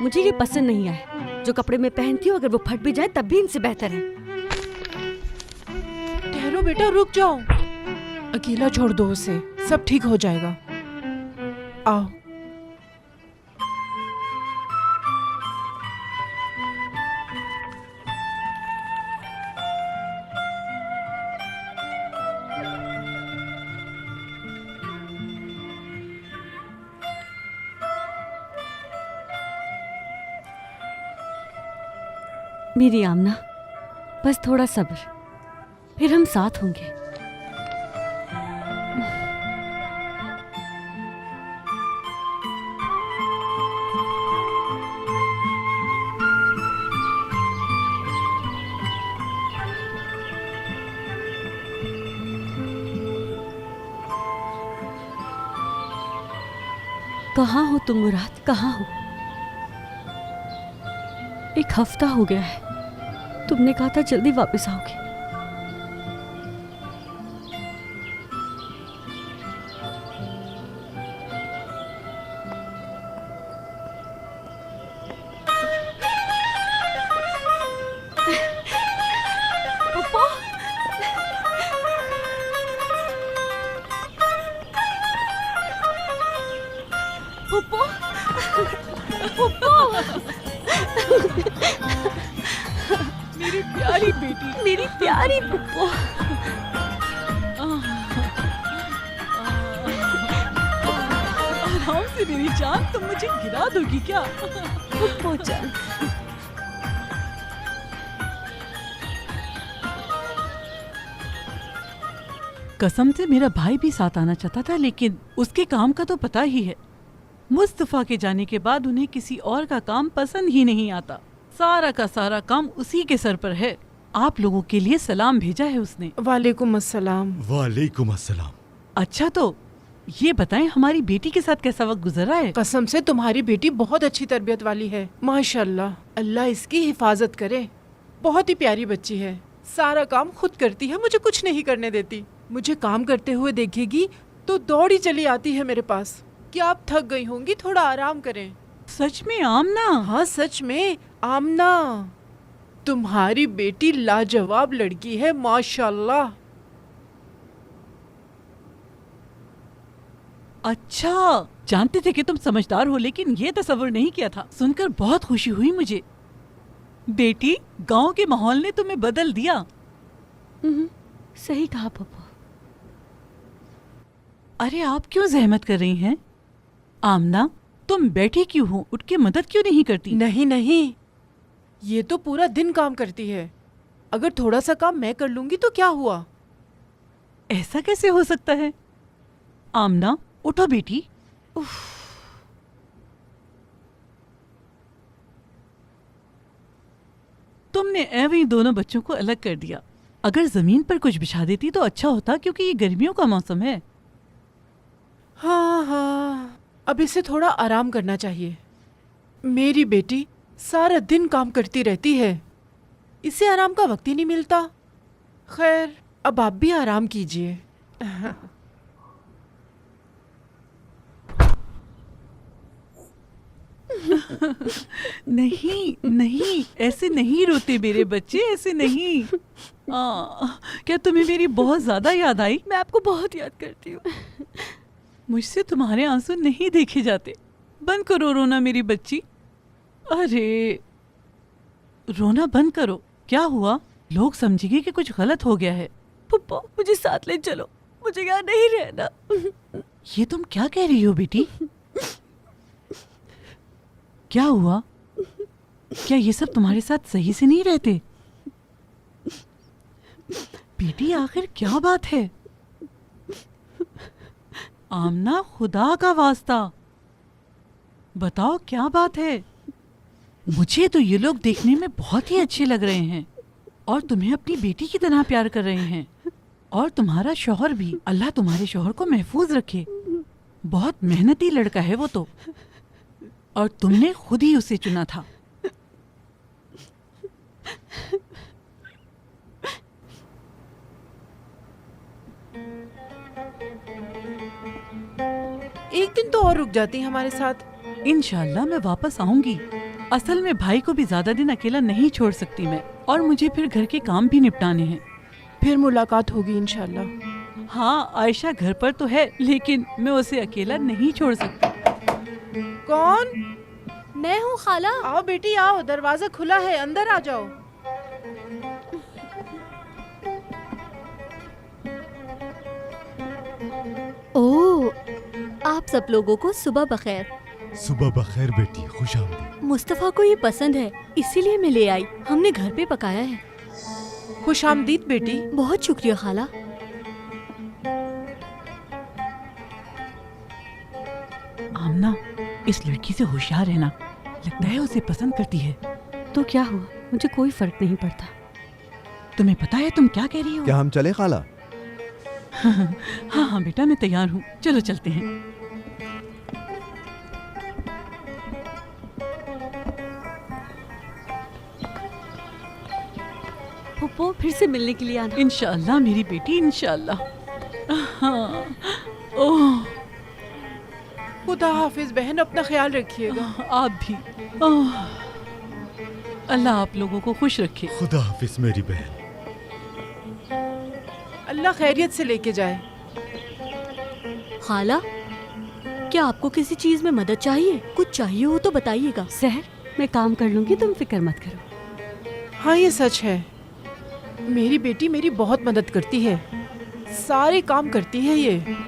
मुझे ये पसंद नहीं आया। जो कपड़े मैं पहनती हूँ अगर वो फट भी जाए तब भी इनसे बेहतर है। ठहरो बेटा, रुक जाओ। अकेला छोड़ दो उसे, सब ठीक हो जाएगा। आओ। मेरी आमना, बस थोड़ा सब्र, फिर हम साथ होंगे। कहाँ हो तुम मुराद, कहाँ हो? एक हफ्ता हो गया है, तुमने कहा था जल्दी वापस आओगे। मेरी प्यारी बेटी, मेरी प्यारी पुप्पो। आराम से मेरी जान, तुम मुझे गिरा दोगी क्या? पुप्पो जान। कसम से मेरा भाई भी साथ आना चाहता था, लेकिन उसके काम का तो पता ही है। मुस्तफा के जाने के बाद उन्हें किसी और का काम पसंद ही नहीं आता। सारा का सारा काम उसी के सर पर है। आप लोगों के लिए सलाम भेजा है उसने। वालेकुम अस्सलाम। वालेकुम अस्सलाम। अच्छा, तो ये बताएं हमारी बेटी के साथ कैसा वक्त गुजरा है? कसम से तुम्हारी बेटी बहुत अच्छी तरबियत वाली है, माशाल्लाह। अल्लाह इसकी हिफाजत करे। बहुत ही प्यारी बच्ची है, सारा काम खुद करती है, मुझे कुछ नहीं करने देती। मुझे काम करते हुए देखेगी तो दौड़ी चली आती है मेरे पास कि आप थक गई होंगी, थोड़ा आराम करें। सच में आमना? हाँ सच में आमना, तुम्हारी बेटी लाजवाब लड़की है, माशाल्लाह। अच्छा, जानते थे कि तुम समझदार हो, लेकिन ये तसव्वुर नहीं किया था। सुनकर बहुत खुशी हुई मुझे। बेटी, गांव के माहौल ने तुम्हें बदल दिया। सही कहा पप्पू। अरे आप क्यों जहमत कर रही हैं? आमना, तुम बैठी क्यों हो? उठ के मदद क्यों नहीं करती? नहीं नहीं, ये तो पूरा दिन काम करती है। अगर थोड़ा सा काम मैं कर लूंगी तो क्या हुआ? ऐसा कैसे हो सकता है? आमना, उठो बेटी। तुमने ऐਵੇਂ ही दोनों बच्चों को अलग कर दिया। अगर जमीन पर कुछ बिछा देती तो अच्छा होता, क्योंकि ये गर्मियों का मौसम है। हाँ हाँ, अब इसे थोड़ा आराम करना चाहिए। मेरी बेटी सारा दिन काम करती रहती है, इसे आराम का वक्त ही नहीं मिलता। खैर, अब आप भी आराम कीजिए। नहीं नहीं, ऐसे नहीं रोते मेरे बच्चे, ऐसे नहीं। क्या तुम्हें मेरी बहुत ज्यादा याद आई? मैं आपको बहुत याद करती हूँ। मुझसे तुम्हारे आंसू नहीं देखे जाते। बंद करो रोना मेरी बच्ची। अरे, रोना बंद करो। क्या हुआ? लोग समझेंगे कि कुछ गलत हो गया है। पप्पा, मुझे साथ ले चलो, मुझे यहाँ नहीं रहना। ये तुम क्या कह रही हो बेटी? क्या हुआ? क्या ये सब तुम्हारे साथ सही से नहीं रहते? बेटी, आखिर क्या बात है? आमना, खुदा का वास्ता बताओ, क्या बात है? मुझे तो ये लोग देखने में बहुत ही अच्छे लग रहे हैं और तुम्हें अपनी बेटी की तरह प्यार कर रहे हैं। और तुम्हारा शौहर भी, अल्लाह तुम्हारे शौहर को महफूज रखे। बहुत मेहनती लड़का है वो तो, और तुमने खुद ही उसे चुना था। एक दिन तो और रुक जाती हमारे साथ। इंशाल्लाह मैं वापस आऊंगी। असल में भाई को भी ज्यादा दिन अकेला नहीं छोड़ सकती मैं, और मुझे फिर घर के काम भी निपटाने हैं। फिर मुलाकात होगी इंशाल्लाह। हाँ, आयशा घर पर तो है, लेकिन मैं उसे अकेला नहीं छोड़ सकती। कौन? मैं हूँ खाला। आओ बेटी आओ, दरवाजा खुला है, अंदर आ जाओ। ओह, आप सब लोगों को सुबह बखैर। सुबह बखैर बेटी, खुश आमदीद। मुस्तफ़ा को ये पसंद है, इसीलिए मैं ले आई। हमने घर पे पकाया है। खुश आमदीद बेटी। बहुत शुक्रिया खाला। आमना, इस लड़की से होशियार रहना, लगता है उसे पसंद करती है। तो क्या हुआ? मुझे कोई फर्क नहीं पड़ता। तुम्हें पता है तुम क्या कह रही हो? क्या हम चले खाला? हाँ हाँ बेटा, मैं तैयार हूँ, चलो चलते हैं। पप्पो, फिर से मिलने के लिए आना। इंशाल्लाह मेरी बेटी, इंशाल्लाह। हाँ, ओह, खुदा हाफिज बहन, अपना ख्याल रखिएगा। आप भी। ओह, अल्लाह आप लोगों को खुश रखे। खुदा हाफिज मेरी बहन। अल्लाह खैरियत से लेके जाए। खाला, क्या आपको किसी चीज में मदद चाहिए? कुछ चाहिए हो तो बताइएगा। सहर, मैं काम कर लूंगी, तुम फिक्र मत करो। हाँ, ये सच है। मेरी बेटी मेरी बहुत मदद करती है, सारे काम करती है ये।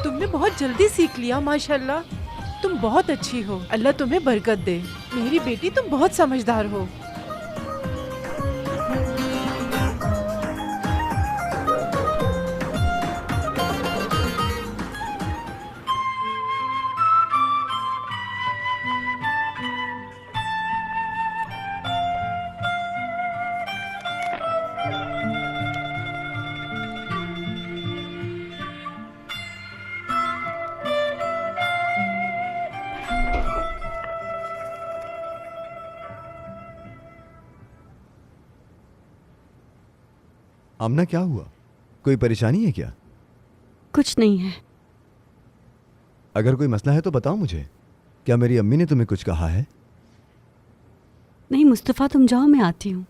तुमने बहुत जल्दी सीख लिया, माशाल्लाह। तुम बहुत अच्छी हो, अल्लाह तुम्हें बरकत दे। मेरी बेटी, तुम बहुत समझदार हो। आमना क्या हुआ? कोई परेशानी है क्या? कुछ नहीं है। अगर कोई मसला है तो बताओ मुझे। क्या मेरी अम्मी ने तुम्हें कुछ कहा है? नहीं मुस्तफ़ा, तुम जाओ, मैं आती हूँ।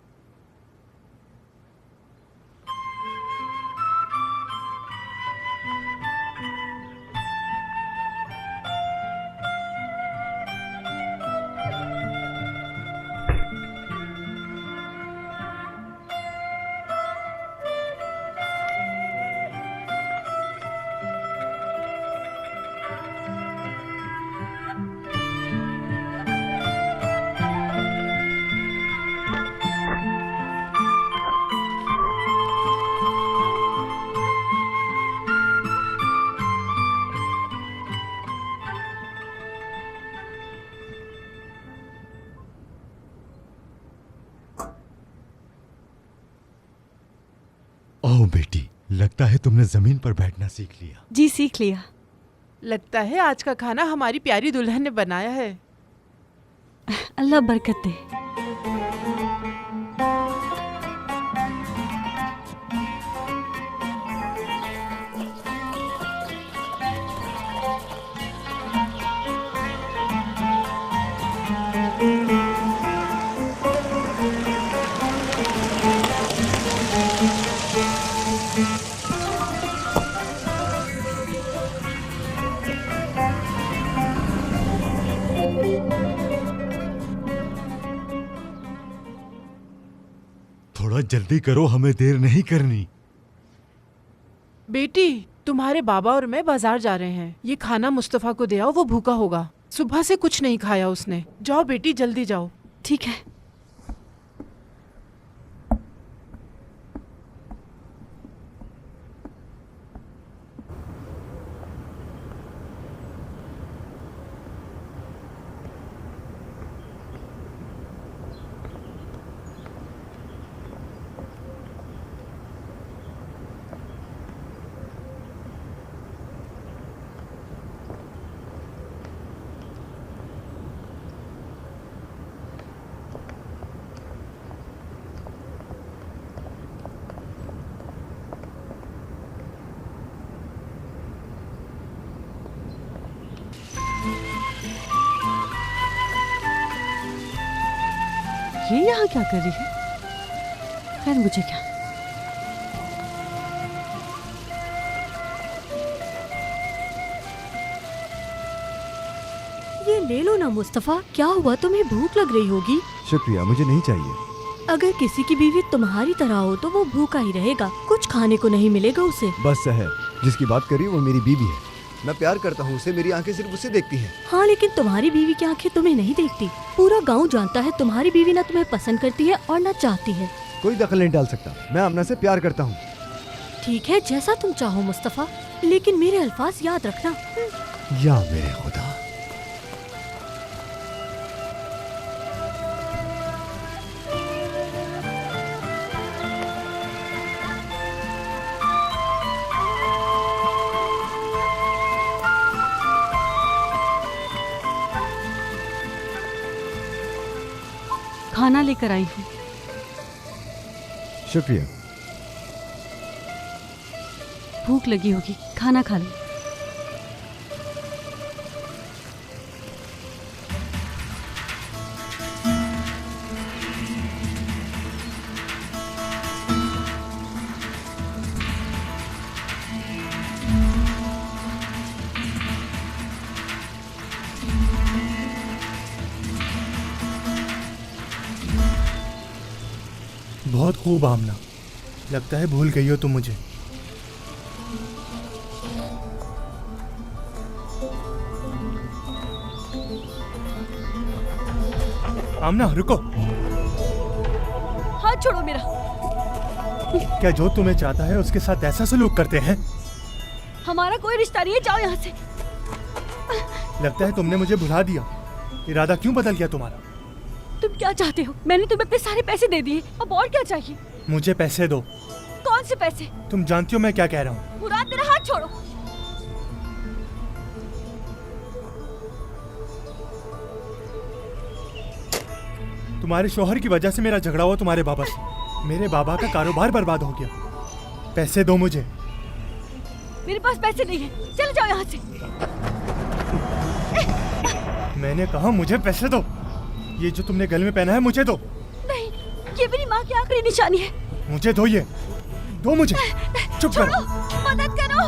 ओह बेटी, लगता है तुमने जमीन पर बैठना सीख लिया। जी सीख लिया। लगता है आज का खाना हमारी प्यारी दुल्हन ने बनाया है। अल्लाह बरकत दे। थोड़ा जल्दी करो, हमें देर नहीं करनी। बेटी, तुम्हारे बाबा और मैं बाजार जा रहे हैं। ये खाना मुस्तफा को दे आओ, वो भूखा होगा। सुबह से कुछ नहीं खाया उसने। जाओ बेटी, जल्दी जाओ। ठीक है। ये यहाँ क्या कर रही है? खैर मुझे क्या। ये ले लो ना मुस्तफा। क्या हुआ, तुम्हें भूख लग रही होगी। शुक्रिया, मुझे नहीं चाहिए। अगर किसी की बीवी तुम्हारी तरह हो तो वो भूखा ही रहेगा, कुछ खाने को नहीं मिलेगा उसे। बस है, जिसकी बात करी वो मेरी बीवी है। मैं प्यार करता हूँ उसे, मेरी आंखें सिर्फ उसे देखती हैं। हाँ, लेकिन तुम्हारी बीवी की आंखें तुम्हें नहीं देखती। पूरा गांव जानता है तुम्हारी बीवी ना तुम्हें पसंद करती है और ना चाहती है। कोई दखल नहीं डाल सकता। मैं आमना से प्यार करता हूँ। ठीक है, जैसा तुम चाहो मुस्तफा, लेकिन मेरे अल्फाज याद रखना। या मेरे खुदा। खाना लेकर आई हूँ। शुक्रिया। भूख लगी होगी, खाना खा लो। बहुत खूब आमना, लगता है भूल गई हो तुम मुझे। आमना रुको। हाथ छोड़ो मेरा। क्या जो तुम्हें चाहता है उसके साथ ऐसा सलूक करते हैं? हमारा कोई रिश्ता नहीं है, जाओ यहाँ से। लगता है तुमने मुझे भुला दिया। इरादा क्यों बदल गया तुम्हारा? तुम क्या चाहते हो? मैंने तुम्हें अपने सारे पैसे दे दिए, अब और क्या चाहिए? मुझे पैसे दो। कौन से पैसे? तुम जानती हो मैं क्या कह रहा हूँ। मुराद, मेरा हाथ छोड़ो। तुम्हारे शोहर की वजह से मेरा झगड़ा हुआ तुम्हारे बाबा से। मेरे बाबा का कारोबार बर्बाद हो गया। पैसे दो मुझे। मेरे पास पैसे नहीं है, चले जाओ यहाँ से। मैंने कहा मुझे पैसे दो। ये जो तुमने गले में पहना है मुझे दो। नहीं, ये मेरी माँ की आखिरी निशानी है। मुझे दो, ये दो मुझे। चुप करो। मदद करो,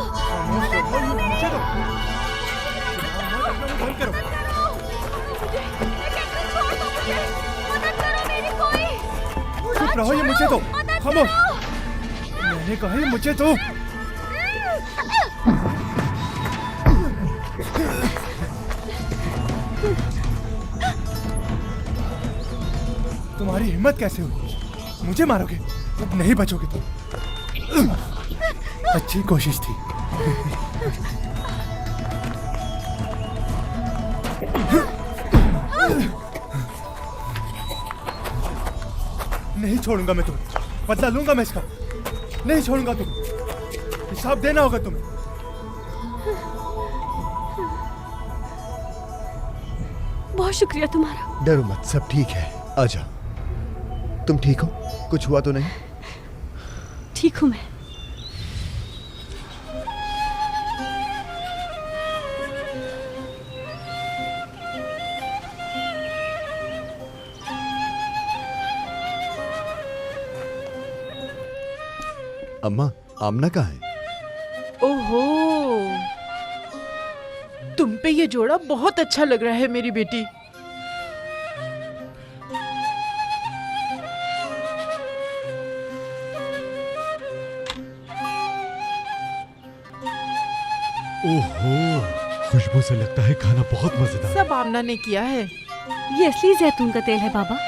मदद करो मेरी। मुझे दो। बंद करो। चुप रहो, ये मुझे दो। खामोश। मैंने कहा ये मुझे दो। तुम्हारी हिम्मत कैसे हुई? मुझे मारोगे? अब नहीं बचोगे तुम। अच्छी कोशिश थी। नहीं छोड़ूंगा मैं तुम्हें, बदला लूंगा मैं इसका। नहीं छोड़ूंगा तुम्हें, हिसाब देना होगा तुम्हें। बहुत शुक्रिया तुम्हारा। डरो मत, सब ठीक है। आजा। तुम ठीक हो? कुछ हुआ तो नहीं? ठीक हूँ मैं। अम्मा, आमना कहाँ है? ओहो, तुम पे ये जोड़ा बहुत अच्छा लग रहा है मेरी बेटी। ओहो, खुशबू से लगता है खाना बहुत मजेदार। सब आमना ने किया है। ये असली जैतून का तेल है बाबा।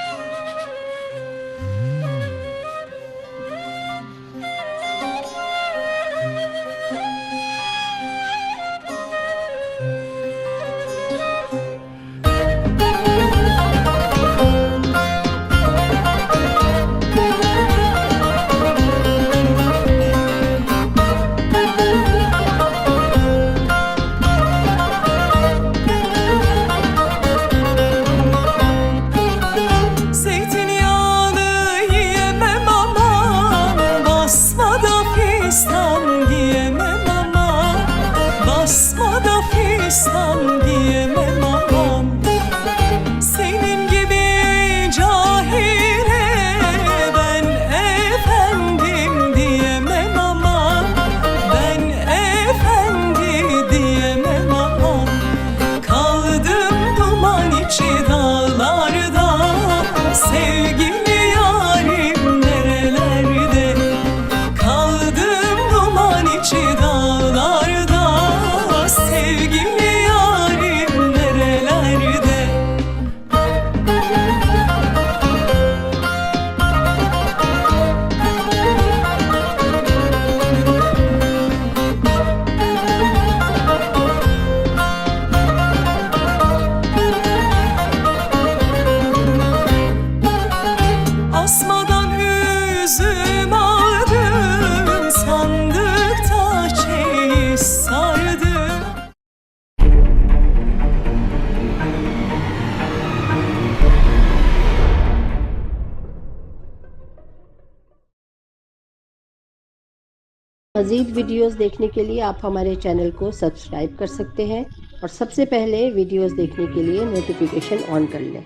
मज़ीद वीडियोस देखने के लिए आप हमारे चैनल को सब्सक्राइब कर सकते हैं और सबसे पहले वीडियोस देखने के लिए नोटिफिकेशन ऑन कर लें।